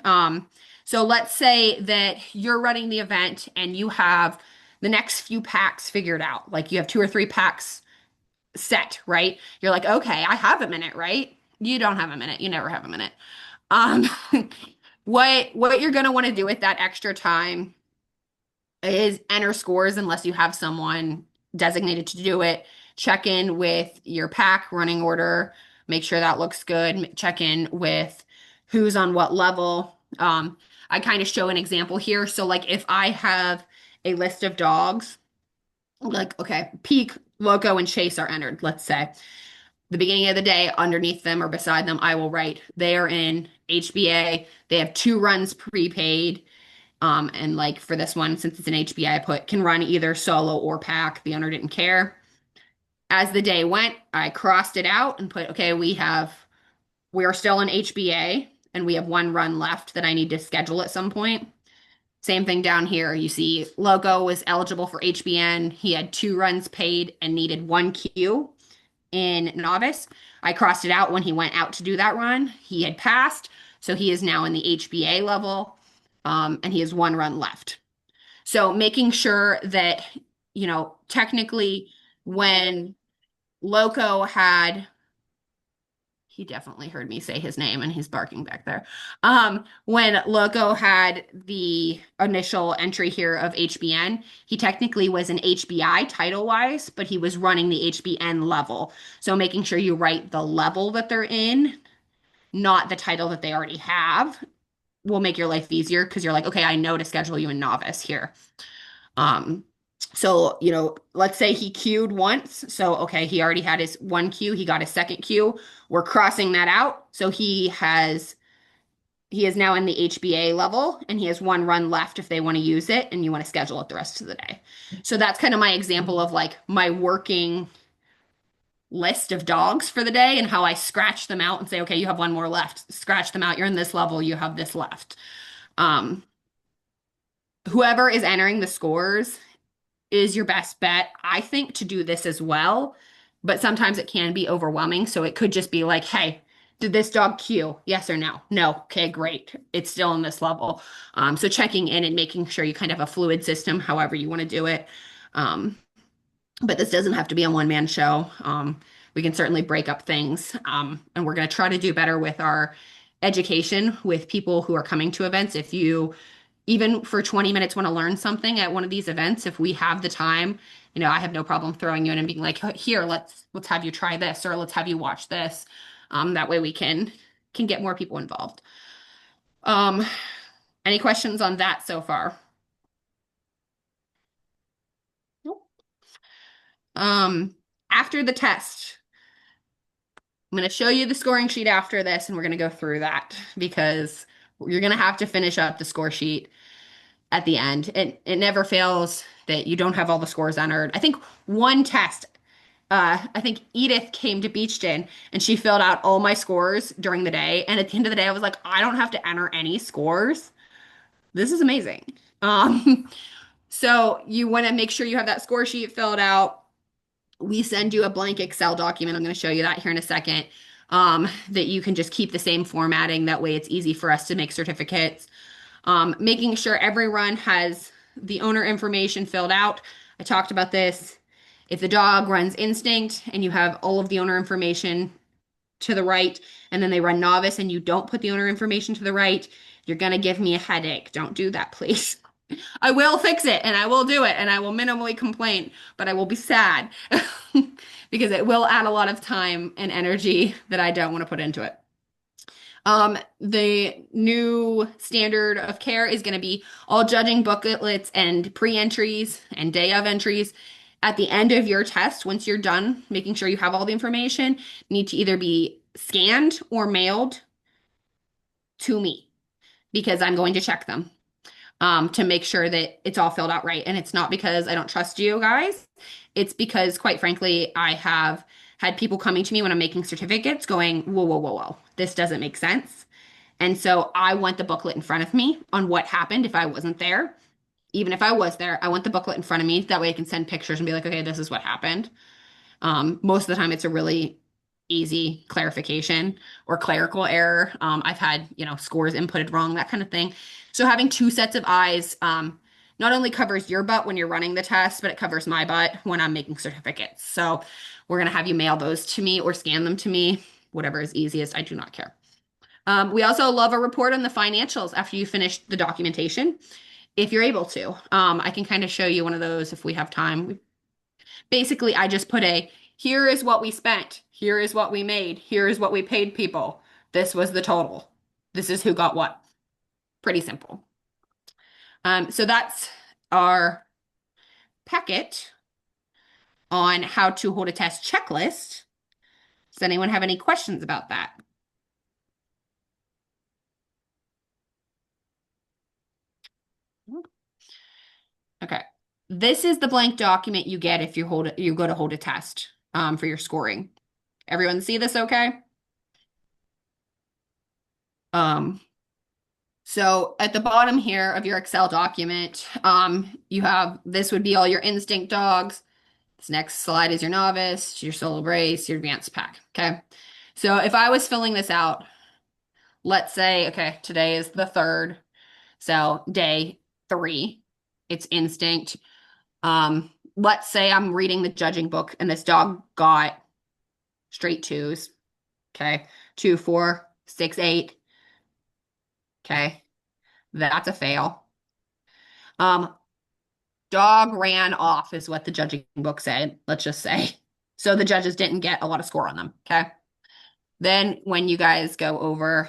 So let's say that you're running the event and you have the next few packs figured out. Like you have 2 or 3 packs set, right? You're like, okay, I have a minute, right? You don't have a minute. You never have a minute. Um, what you're gonna want to do with that extra time is enter scores unless you have someone designated to do it. Check in with your pack running order, make sure that looks good. Check in with who's on what level. I kind of show an example here. So, like, if I have a list of dogs, like, okay, Peak, Loco, and Chase are entered, let's say. The beginning of the day, underneath them or beside them, I will write they are in HBA. They have 2 runs prepaid. And like for this one, since it's an HBI, I put can run either solo or pack. The owner didn't care. As the day went, I crossed it out and put, okay, we are still in HBA and we have 1 run left that I need to schedule at some point. Same thing down here. You see Logo was eligible for HBN. He had 2 runs paid and needed 1 Q in novice. I crossed it out when he went out to do that run. He had passed, so he is now in the HBA level, and he has 1 run left. So making sure that, technically when Loco had, he definitely heard me say his name and he's barking back there. When Loco had the initial entry here of HBN, he technically was an HBI title-wise, but he was running the HBN level. So making sure you write the level that they're in, not the title that they already have, will make your life easier because you're like, okay, I know to schedule you in novice here. So, let's say he queued once. So, okay, he already had his 1 Q, he got his 2nd Q. We're crossing that out. So he is now in the HBA level and he has 1 run left if they want to use it and you want to schedule it the rest of the day. So that's kind of my example of like my working list of dogs for the day and how I scratch them out and say, okay, you have 1 more left. Scratch them out. You're in this level. You have this left. Whoever is entering the scores is your best bet, I think, to do this as well. But sometimes it can be overwhelming. So it could just be like, hey, did this dog queue? Yes or no? No. Okay, great. It's still in this level. So checking in and making sure you kind of have a fluid system, however you want to do it. But this doesn't have to be a one-man show. We can certainly break up things. And we're going to try to do better with our education with people who are coming to events. If you even for 20 minutes want to learn something at one of these events, if we have the time, I have no problem throwing you in and being like, here, let's have you try this, or let's have you watch this. That way we can get more people involved. Um, any questions on that so far? Nope. After the test, I'm going to show you the scoring sheet after this, and we're going to go through that because you're going to have to finish up the score sheet at the end. It never fails that you don't have all the scores entered. I think one test, I think Edith came to Beachton and she filled out all my scores during the day. And at the end of the day, I was like, I don't have to enter any scores. This is amazing. So you want to make sure you have that score sheet filled out. We send you a blank Excel document. I'm going to show you that here in a second. That you can just keep the same formatting. That way it's easy for us to make certificates. Making sure every run has the owner information filled out. I talked about this. If the dog runs instinct and you have all of the owner information to the right, and then they run novice and you don't put the owner information to the right, you're going to give me a headache. Don't do that, please. I will fix it and I will do it and I will minimally complain, but I will be sad because it will add a lot of time and energy that I don't want to put into it. The new standard of care is going to be all judging booklets and pre-entries and day of entries at the end of your test. Once you're done making sure you have all the information, need to either be scanned or mailed to me because I'm going to check them to make sure that it's all filled out right. And it's not because I don't trust you guys. It's because, quite frankly, I have had people coming to me when I'm making certificates going, whoa, whoa, whoa, whoa, this doesn't make sense. And so I want the booklet in front of me on what happened if I wasn't there. Even if I was there, I want the booklet in front of me. That way I can send pictures and be like, okay, this is what happened. Most of the time, it's a really easy clarification or clerical error. I've had, scores inputted wrong, that kind of thing. So having two sets of eyes not only covers your butt when you're running the test, but it covers my butt when I'm making certificates. So we're going to have you mail those to me or scan them to me, whatever is easiest. I do not care. We also love a report on the financials after you finish the documentation, if you're able to. I can kind of show you one of those if we have time. Basically, I just put here is what we spent. Here is what we made. Here is what we paid people. This was the total. This is who got what. Pretty simple. So that's our packet on how to hold a test checklist. Does anyone have any questions about that? Okay. This is the blank document you get if you go to hold a test for your scoring. Everyone see this okay? So at the bottom here of your Excel document, you have, this would be all your instinct dogs. This next slide is your novice, your solo brace, your advanced pack. Okay. So if I was filling this out, let's say, okay, today is the 3rd. So day 3, it's instinct. Let's say I'm reading the judging book and this dog got straight 2s. Okay. 2, 4, 6, 8. Okay. That's a fail. Dog ran off is what the judging book said, let's just say. So the judges didn't get a lot of score on them. Okay. Then when you guys go over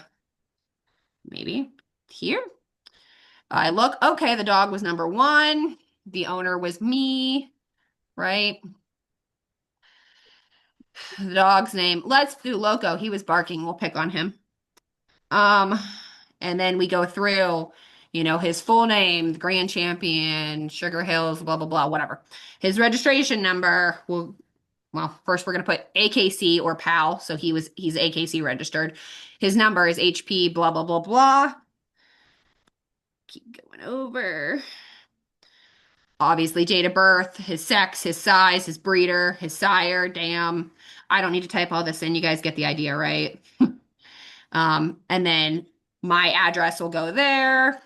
maybe here, I look, okay, the dog was number 1. The owner was me, right? The dog's name, let's do Loco. He was barking. We'll pick on him. And then we go through, his full name, the Grand Champion, Sugar Hills, blah, blah, blah, whatever. His registration number, well, first we're going to put AKC or PAL. So he's AKC registered. His number is HP, blah, blah, blah, blah. Keep going over. Obviously, date of birth, his sex, his size, his breeder, his sire, damn. I don't need to type all this in. You guys get the idea, right? And then my address will go there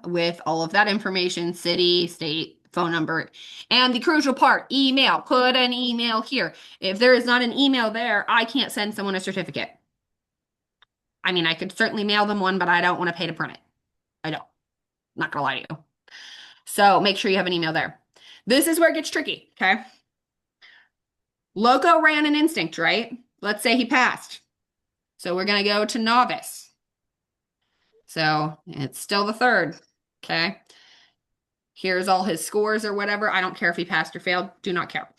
with all of that information, city, state, phone number, and the crucial part, email. Put an email here. If there is not an email there, I can't send someone a certificate. I mean, I could certainly mail them one, but I don't want to pay to print it. I don't. Not gonna lie to you. So make sure you have an email there. This is where it gets tricky, okay? Loco ran an instinct, right? Let's say he passed. So we're gonna go to novice. So it's still the third, okay? Here's all his scores or whatever. I don't care if he passed or failed. Do not care.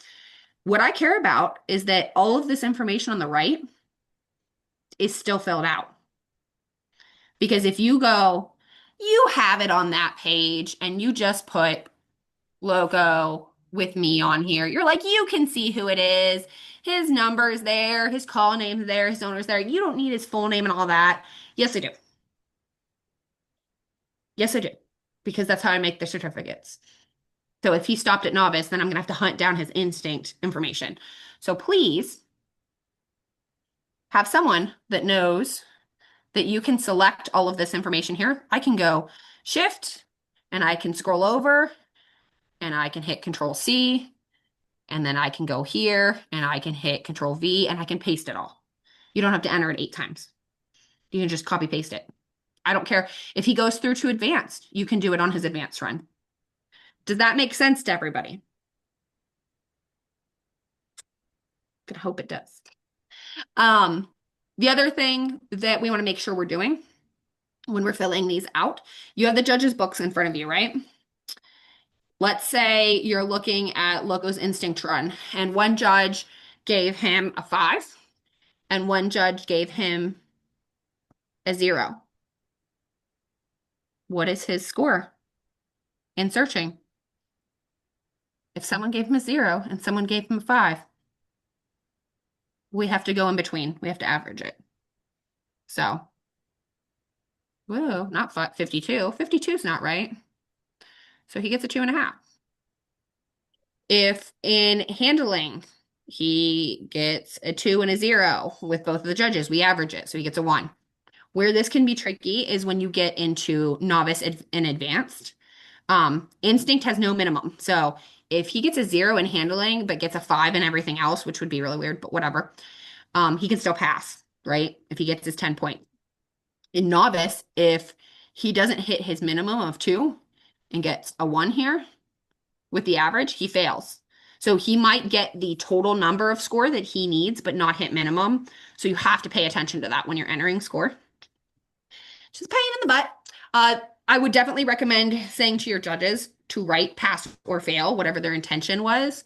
What I care about is that all of this information on the right is still filled out. Because if you go, you have it on that page and you just put logo with me on here, you're like, you can see who it is. His number's there, his call name's there, his owner's there. You don't need his full name and all that. Yes, I do. Yes, I do. Because that's how I make the certificates. So if he stopped at novice, then I'm going to have to hunt down his instinct information. So please have someone that knows that you can select all of this information here. I can go shift and I can scroll over and I can hit Control C and then I can go here and I can hit Control V and I can paste it all. You don't have to enter it 8 times. You can just copy paste it. I don't care if he goes through to advanced, you can do it on his advanced run. Does that make sense to everybody? I hope it does. The other thing that we want to make sure we're doing when we're filling these out, you have the judge's books in front of you, right? Let's say you're looking at Loco's instinct run, and one judge gave him a 5, and one judge gave him a 0. What is his score in searching? If someone gave him a 0 and someone gave him a 5, we have to go in between. We have to average it. So, whoa, not 52. 52 is not right. So he gets a 2.5. If in handling, he gets a 2 and a 0 with both of the judges, we average it. So he gets a 1. Where this can be tricky is when you get into novice and advanced. Instinct has no minimum. So if he gets a 0 in handling, but gets a 5 in everything else, which would be really weird, but whatever, he can still pass, right? If he gets his 10 point. In novice, if he doesn't hit his minimum of 2 and gets a 1 here with the average, he fails. So he might get the total number of score that he needs, but not hit minimum. So you have to pay attention to that when you're entering score. Just pain in the butt. I would definitely recommend saying to your judges to write pass or fail, whatever their intention was,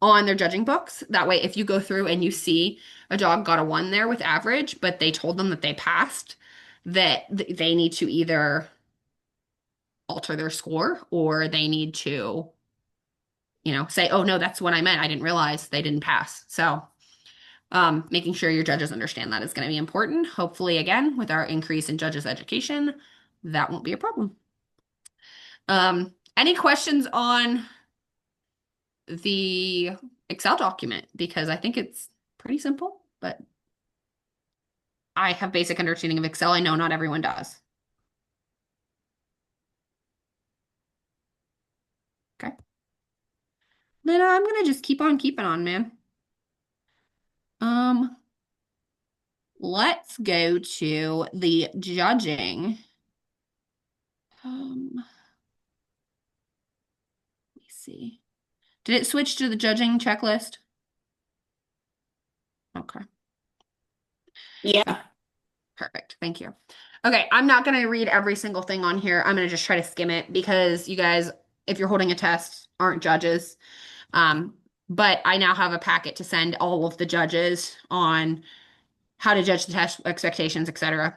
on their judging books. That way, if you go through and you see a dog got a 1 there with average, but they told them that they passed, that they need to either alter their score or they need to, say, oh no, that's what I meant. I didn't realize they didn't pass. So making sure your judges understand that is going to be important. Hopefully, again, with our increase in judges education, that won't be a problem. Any questions on the Excel document? Because I think it's pretty simple, but I have basic understanding of Excel. I know not everyone does. Okay. Then I'm gonna just keep on keeping on, man. Let's go to the judging. Let me see. Did it switch to the judging checklist? Okay.
Yeah.
Perfect. Thank you. Okay, I'm not going to read every single thing on here. I'm going to just try to skim it because you guys, if you're holding a test, aren't judges. But I now have a packet to send all of the judges on how to judge the test, expectations, etc.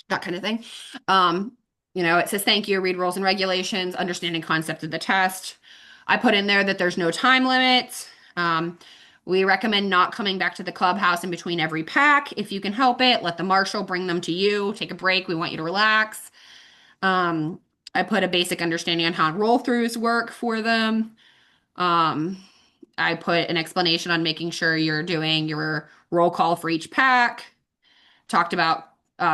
That kind of thing. It says thank you, read rules and regulations, understanding concept of the test. I put in there that there's no time limit. We recommend not coming back to the clubhouse in between every pack. If you can help it, let the marshal bring them to you. Take a break. We want you to relax. I put a basic understanding on how roll-throughs work for them. I put an explanation on making sure you're doing your roll call for each pack. Talked about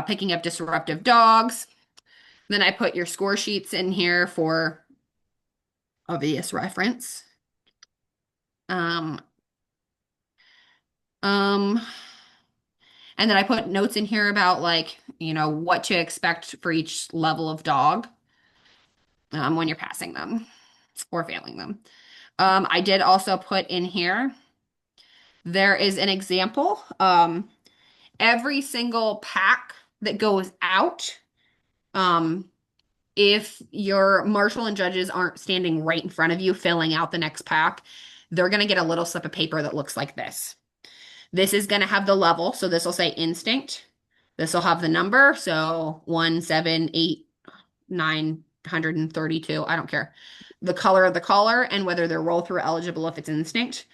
picking up disruptive dogs. Then I put your score sheets in here for obvious reference. Um, And then I put notes in here about like, what to expect for each level of dog when you're passing them or failing them. I did also put in here, there is an example. Every single pack that goes out, if your marshal and judges aren't standing right in front of you filling out the next pack, they're going to get a little slip of paper that looks like this. This is going to have the level. So this will say instinct. This will have the number. So 178,932. I don't care. The color of the collar and whether they're roll through eligible if it's instinct,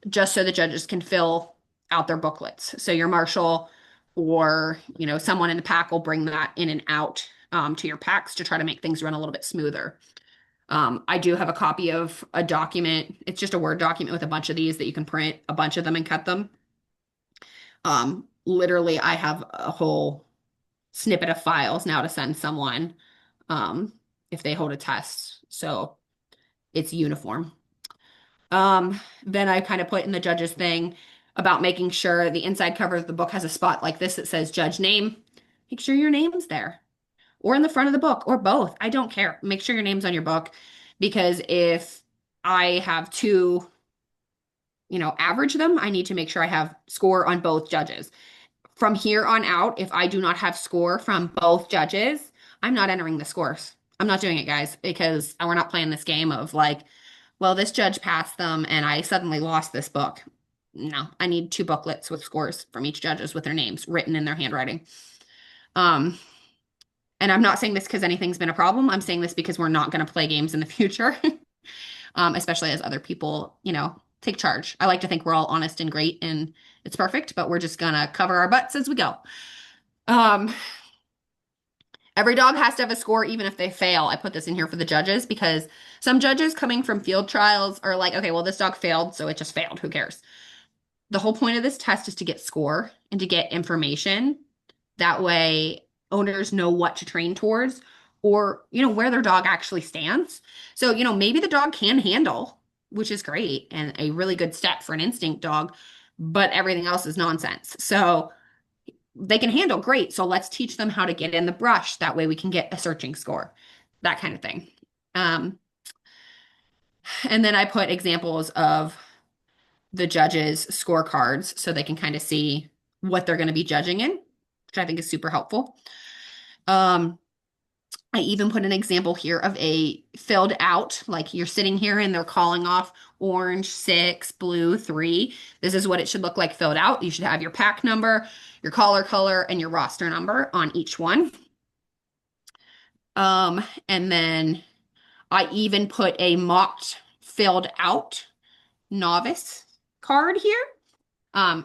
just so the judges can fill out their booklets. So your marshal or, someone in the pack will bring that in and out to your packs to try to make things run a little bit smoother. I do have a copy of a document. It's just a Word document with a bunch of these that you can print a bunch of them and cut them. Literally, I have a whole snippet of files now to send someone if they hold a test. So it's uniform. Then I kind of put in the judge's thing about making sure the inside cover of the book has a spot like this that says judge name. Make sure your name's there or in the front of the book or both. I don't care. Make sure your name's on your book because if I have to, average them, I need to make sure I have score on both judges. From here on out, if I do not have score from both judges, I'm not entering the scores. I'm not doing it, guys, because we're not playing this game of like, well, this judge passed them and I suddenly lost this book. No, I need 2 booklets with scores from each judges with their names written in their handwriting. And I'm not saying this because anything's been a problem. I'm saying this because we're not going to play games in the future, especially as other people, take charge. I like to think we're all honest and great and it's perfect, but we're just going to cover our butts as we go. Every dog has to have a score, even if they fail. I put this in here for the judges because some judges coming from field trials are like, okay, well, this dog failed, so it just failed. Who cares? The whole point of this test is to get score and to get information. That way, owners know what to train towards or, where their dog actually stands. So, maybe the dog can handle, which is great and a really good step for an instinct dog, but everything else is nonsense. So, they can handle great. So let's teach them how to get in the brush. That way we can get a searching score, that kind of thing. And then I put examples of the judges' scorecards so they can kind of see what they're going to be judging in, which I think is super helpful. I even put an example here of a filled out, like you're sitting here and they're calling off orange 6, blue 3. This is what it should look like filled out. You should have your pack number, your collar color, and your roster number on each one. And then I even put a mocked filled out novice card here.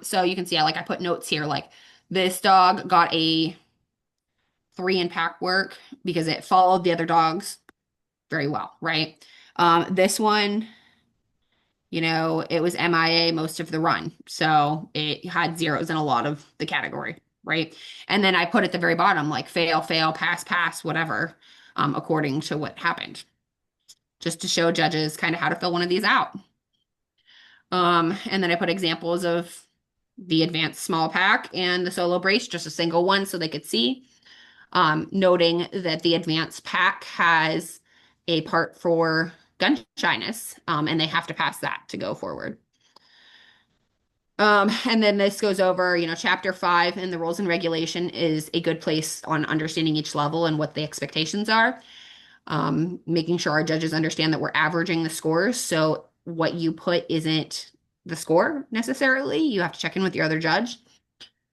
So you can see I put notes here like this dog got a 3 in pack work because it followed the other dogs very well, right? This one, it was MIA most of the run. So it had zeros in a lot of the category, right? And then I put at the very bottom, like fail, fail, pass, pass, whatever, according to what happened, just to show judges kind of how to fill one of these out. And then I put examples of the advanced small pack and the solo brace, just a single one so they could see. Noting that the advanced pack has a part for gun shyness, and they have to pass that to go forward. And then this goes over, chapter 5 in the rules and regulation is a good place on understanding each level and what the expectations are. Making sure our judges understand that we're averaging the scores. So what you put isn't the score necessarily. You have to check in with your other judge,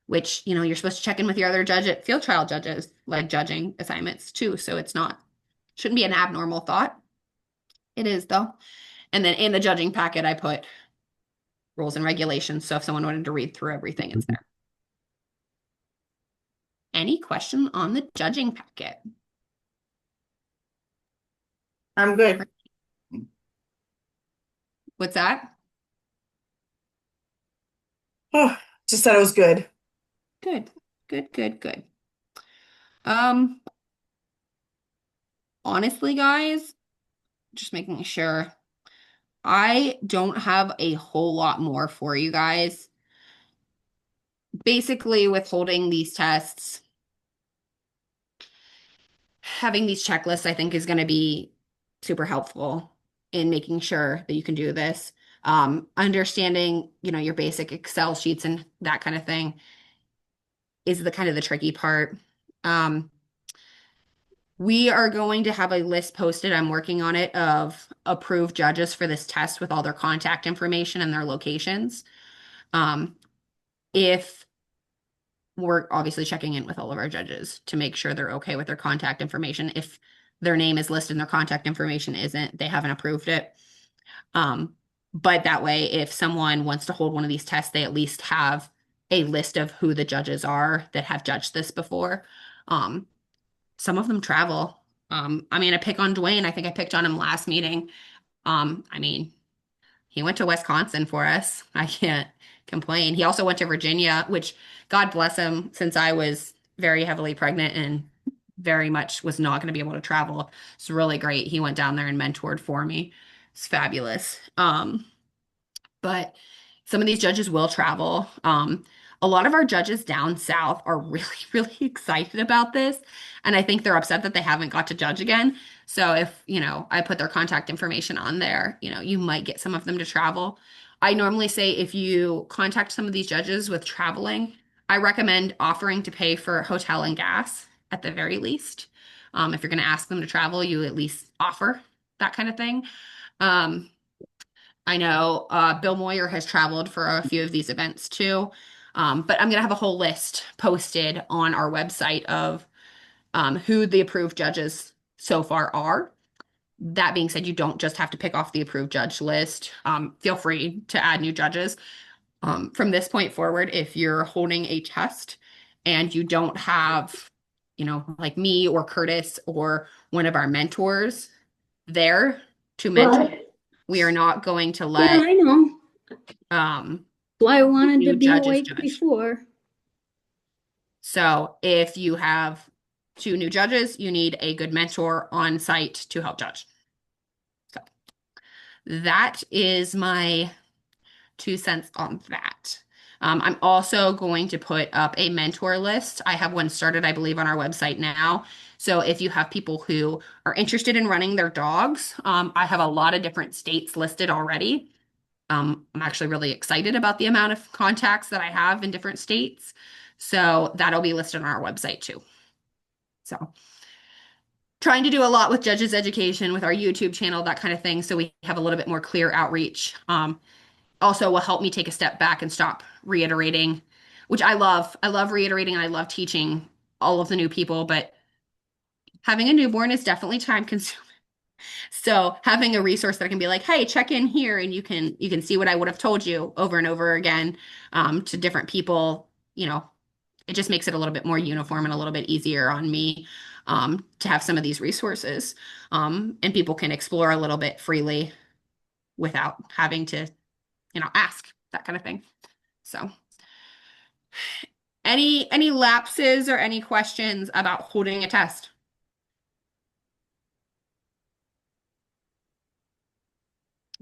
which, you're supposed to check in with your other judge at field trial judges, like judging assignments too. So shouldn't be an abnormal thought. It is though. And then in the judging packet, I put rules and regulations. So if someone wanted to read through everything, it's there. Any question on the judging packet?
I'm good.
What's that?
Oh, just said it was good.
Good, good, good, good. Honestly, guys, just making sure. I don't have a whole lot more for you guys. basically withholding these tests, having these checklists, I think is going to be super helpful in making sure that you can do this. Understanding, your basic Excel sheets and that kind of thing is the kind of the tricky part. Um, we are going to have a list posted. I'm working on it of approved judges for this test with all their contact information and their locations. If we're obviously checking in with all of our judges to make sure they're okay with their contact information. If their name is listed and their contact information isn't, they haven't approved it. But that way, if someone wants to hold one of these tests, they at least have a list of who the judges are that have judged this before. Some of them travel. I pick on Dwayne. I think I picked on him last meeting. I mean, he went to Wisconsin for us. I can't complain. He also went to Virginia, which God bless him, since I was very heavily pregnant and very much was not going to be able to travel. It's really great. He went down there and mentored for me. It's fabulous. But some of these judges will travel. A lot of our judges down south are really, really excited about this. And I think they're upset that they haven't got to judge again. So if, I put their contact information on there, you might get some of them to travel. I normally say if you contact some of these judges with traveling, I recommend offering to pay for hotel and gas at the very least. If you're going to ask them to travel, you at least offer that kind of thing. I know Bill Moyer has traveled for a few of these events too. But I'm going to have a whole list posted on our website of who the approved judges so far are. That being said, you don't just have to pick off the approved judge list. Feel free to add new judges. From this point forward, if you're holding a test and you don't have, like me or Curtis or one of our mentors there to mentor,
Right.
we are not going to
Yeah,
let
I know.
um,
Why I wanted to
new
be
judges
awake
judge.
before.
So if you have two new judges, you need a good mentor on site to help judge. So that is my 2 cents on that. I'm also going to put up a mentor list. I have one started, I believe, on our website now. So if you have people who are interested in running their dogs, I have a lot of different states listed already. I'm actually really excited about the amount of contacts that I have in different states. So that'll be listed on our website too. So trying to do a lot with judges education with our YouTube channel, that kind of thing. So we have a little bit more clear outreach. Also will help me take a step back and stop reiterating, which I love. I love reiterating and I love teaching all of the new people, but having a newborn is definitely time consuming. So having a resource that can be like, hey, check in here and you can see what I would have told you over and over again to different people, it just makes it a little bit more uniform and a little bit easier on me to have some of these resources. And people can explore a little bit freely without having to, ask that kind of thing. So any lapses or any questions about holding a test?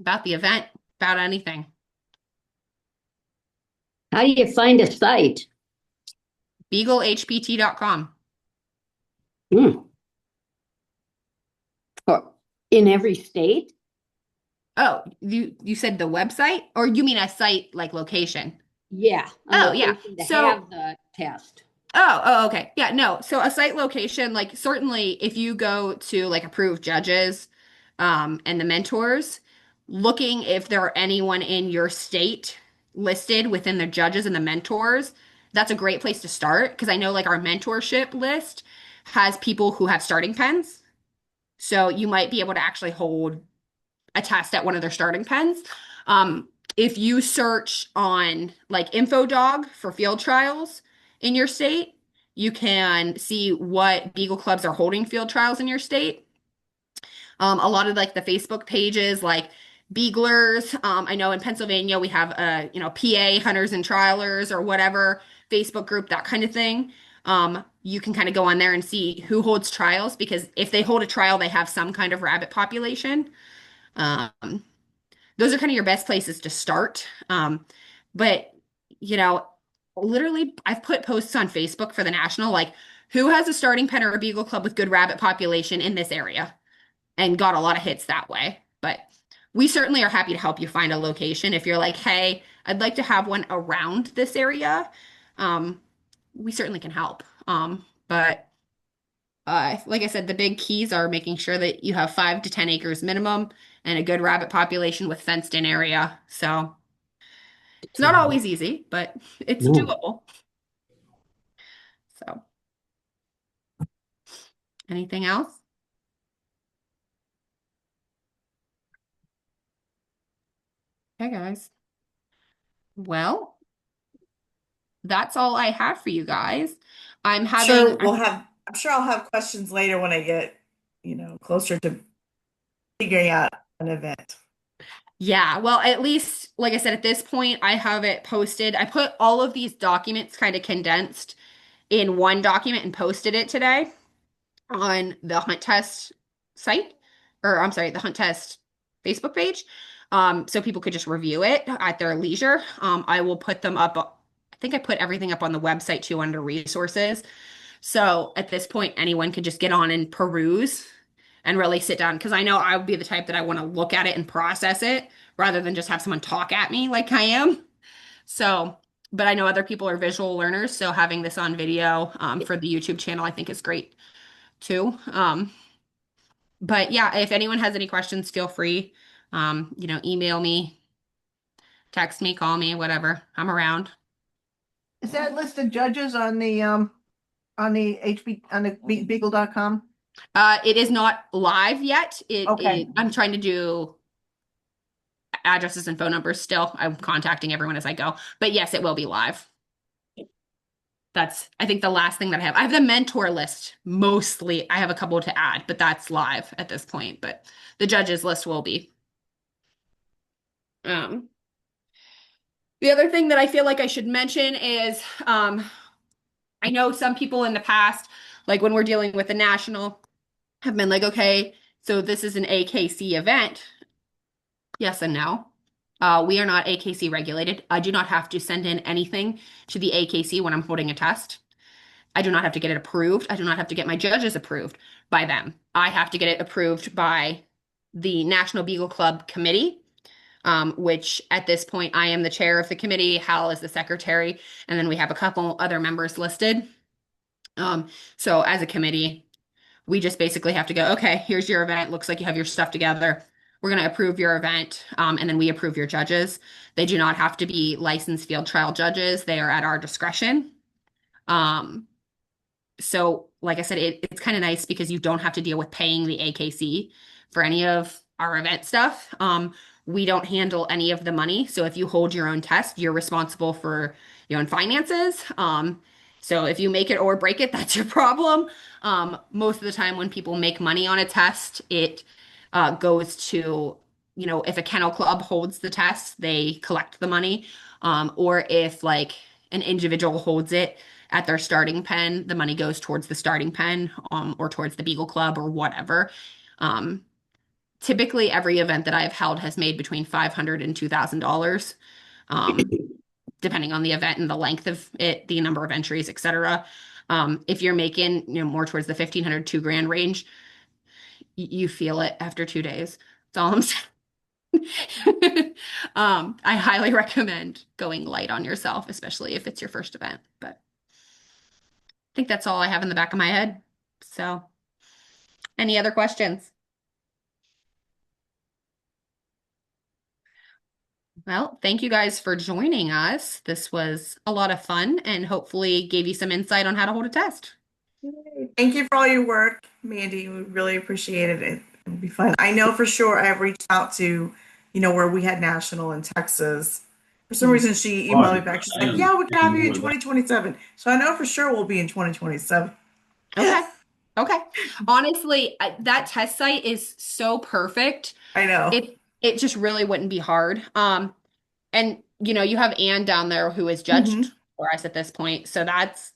About the event, about anything?
How do you find a site?
BeagleHPT.com.
Hmm. Or in every state?
Oh, you said the website, or you mean a site like location?
Yeah.
Oh, yeah.
To
So
have the test.
Oh, okay. Yeah, no. So a site location, like certainly if you go to like approved judges, and the mentors, looking if there are anyone in your state listed within the judges and the mentors, that's a great place to start because I know like our mentorship list has people who have starting pens. So you might be able to actually hold a test at one of their starting pens. If you search on like InfoDog for field trials in your state, you can see what Beagle clubs are holding field trials in your state. A lot of like the Facebook pages, like Beaglers. I know in Pennsylvania we have PA hunters and trialers or whatever Facebook group, that kind of thing. You can kind of go on there and see who holds trials because if they hold a trial, they have some kind of rabbit population. Um, those are kind of your best places to start. But, you know, literally, I've put posts on Facebook for the national, like, who has a starting pen or a beagle club with good rabbit population in this area? And got a lot of hits that way. But we certainly are happy to help you find a location. If you're like, hey, I'd like to have one around this area, we certainly can help. But like I said, the big keys are making sure that you have 5 to 10 acres minimum and a good rabbit population with fenced in area. So it's not always easy, but it's
No.
doable. So anything else? Okay, guys. Well, that's all I have for you guys. I'm having,
I'm sure I'll have questions later when I get, closer to figuring out an event.
yeah, well, at least, like I said, at this point, I have it posted. I put all of these documents kind of condensed in one document and posted it today on the Hunt Test site, or I'm sorry, the Hunt Test Facebook page. So people could just review it at their leisure. I will put them up. I think I put everything up on the website too under resources. So at this point, anyone could just get on and peruse and really sit down. Because I know I would be the type that I want to look at it and process it rather than just have someone talk at me like I am. So, but I know other people are visual learners. So having this on video for the YouTube channel, I think is great too. But yeah, if anyone has any questions, feel free, email me, text me, call me, whatever. I'm around.
Is that list of judges on the beagle.com?
It is not live yet.
Okay.
I'm trying to do addresses and phone numbers still. I'm contacting everyone as I go. But yes, it will be live. That's, I think, the last thing that I have. I have the mentor list mostly. I have a couple to add, but that's live at this point. But the judges list will be. The other thing that I feel like I should mention is I know some people in the past, like when we're dealing with the national, have been like, okay, so this is an AKC event. Yes and no. We are not AKC regulated. I do not have to send in anything to the AKC when I'm holding a test. I do not have to get it approved. I do not have to get my judges approved by them. I have to get it approved by the National Beagle Club Committee, which at this point I am the chair of the committee. Hal is the secretary, and then we have a couple other members listed. So as a committee, we just basically have to go, okay, here's your event. Looks like you have your stuff together. We're going to approve your event, and then we approve your judges. They do not have to be licensed field trial judges. They are at our discretion. So like I said, it's kind of nice because you don't have to deal with paying the AKC for any of our event stuff. We don't handle any of the money. So if you hold your own test, you're responsible for your own finances. So if you make it or break it, that's your problem. Most of the time when people make money on a test, it goes to, if a kennel club holds the test, they collect the money. Or if like an individual holds it at their starting pen, the money goes towards the starting pen, or towards the Beagle Club or whatever. Typically every event that I've held has made between $500 and $2,000, depending on the event and the length of it, the number of entries, etc. If you're making, more towards the 1,500, $2,000 range, you feel it after 2 days. That's all I'm saying. I highly recommend going light on yourself, especially if it's your first event. But I think that's all I have in the back of my head. So, any other questions? Well, thank you guys for joining us. This was a lot of fun and hopefully gave you some insight on how to hold a test.
Thank you for all your work, Mandy. We really appreciated it. It'll be fun. I know for sure I've reached out to, where we had national in Texas. For some reason, she emailed me back. She's like, yeah, we can have you in 2027. So I know for sure we'll be in 2027.
Okay. Okay. Honestly, that test site is so perfect.
I know.
It just really wouldn't be hard. And you have Anne down there who is judged for us at this point. So that's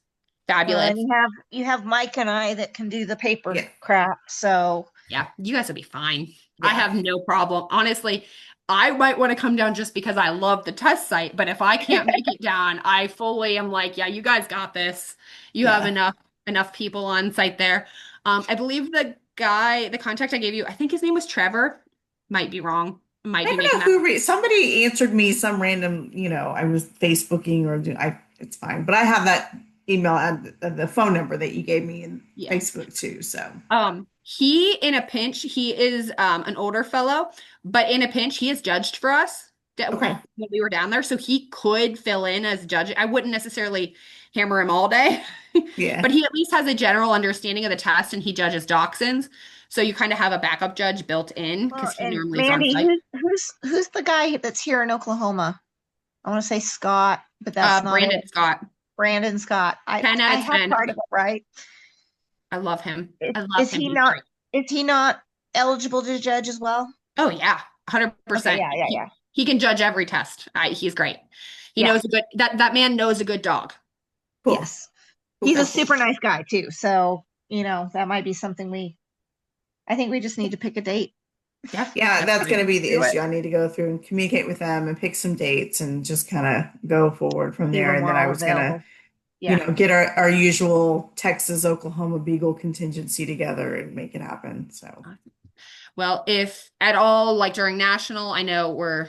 fabulous.
And you have Mike and I that can do the paper
Yeah.
crap. So
Yeah, you guys will be fine.
Yeah.
I have no problem. Honestly, I might want to come down just because I love the test site, but if I can't make it down, I fully am like, yeah, you guys got this. You have
Yeah.
enough people on site there. I believe the contact I gave you, I think his name was Trevor. Might be wrong. Might
I
be
don't
making
know
that.
somebody answered me some random, I was Facebooking or it's fine, but I have that email and the phone number that you gave me in
Yeah.
Facebook too. So,
He in a pinch, he is an older fellow, but in a pinch, he has judged for us
okay.
when we were down there, so he could fill in as judge. I wouldn't necessarily hammer him all day,
Yeah.
but he at least has a general understanding of the test, and he judges dachshunds. So you kind of have a backup judge built in
Well,
because he
and
normally is on
Mandy,
site.
who's the guy that's here in Oklahoma? I want to say Scott, but that's not it.
Brandon Scott,
Brandon Scott.
10
I
out of
have
10.
part of it, right?
I love him.
Is,
I love
is
him.
he
He's
not
great.
is he not eligible to judge as well?
Oh yeah,
Okay,
100%.
yeah.
He can judge every test. He's great. He
Yeah.
knows a good that man knows a good dog.
Cool.
Yes.
Cool,
He's
cool,
a
cool.
super nice guy too. So, that might be something I think we just need to pick a date.
Yeah,
Yeah, that's going to be the
Do it.
issue. I need to go through and communicate with them and pick some dates and just kind of go forward from
See
there.
when
And
we're
then I
all
was going to,
available. Yeah.
get our usual Texas, Oklahoma Beagle contingency together and make it happen. So,
well, if at all, like during national, I know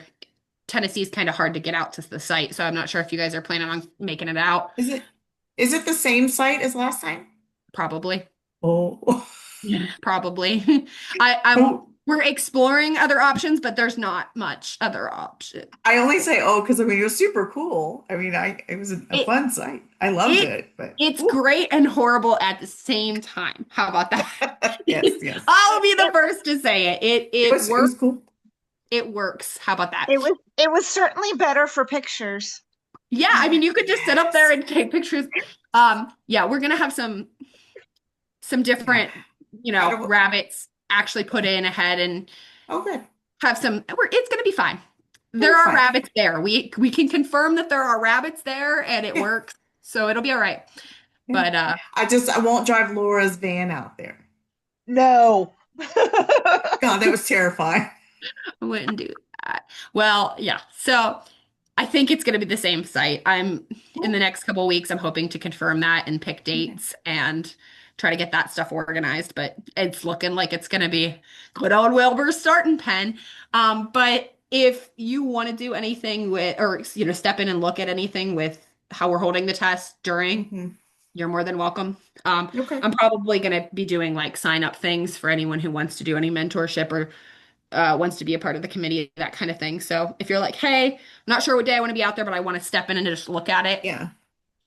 Tennessee's kind of hard to get out to the site, so I'm not sure if you guys are planning on making it out.
is it the same site as last time?
Probably.
Oh,
Yeah, probably. We're exploring other options, but there's not much other option.
I only say because it was super cool. I mean, it was a
It
fun site. I loved
it
it, but
it's
ooh.
great and horrible at the same time. How about that?
Yes, yes.
I'll be the first to say it. It
It was
works.
cool.
It works. How about that?
It was certainly better for pictures.
Yeah, I mean, you could just sit up there and take pictures. Yeah, we're gonna have some different,
Incredible.
rabbits actually put in ahead and
Okay.
have some. It's gonna be fine. There
It's
are
fine.
rabbits there. We can confirm that there are rabbits there, and it
Yeah.
works, so it'll be all right.
Yeah.
But
I won't drive Laura's van out there.
No.
God, that was terrifying.
I wouldn't do that. Well, yeah. So I think it's going to be the same site. In the next couple of weeks, I'm hoping to confirm that and pick dates and try to get that stuff organized. But it's looking like it's going to be good old Wilbur's starting pen. But if you want to do anything with, or step in and look at anything with how we're holding the test during,
Mhm.
you're more than welcome.
Okay.
I'm probably going to be doing like sign up things for anyone who wants to do any mentorship or wants to be a part of the committee, that kind of thing. So if you're like, hey, I'm not sure what day I want to be out there, but I want to step in and just look at it,
Yeah.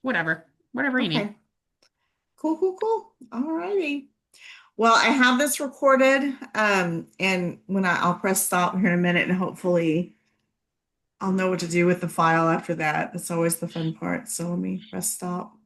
whatever you need.
Okay. Cool, cool, cool. All righty. Well, I have this recorded, and when I'll press stop here in a minute, and hopefully I'll know what to do with the file after that. That's always the fun part. So let me press stop.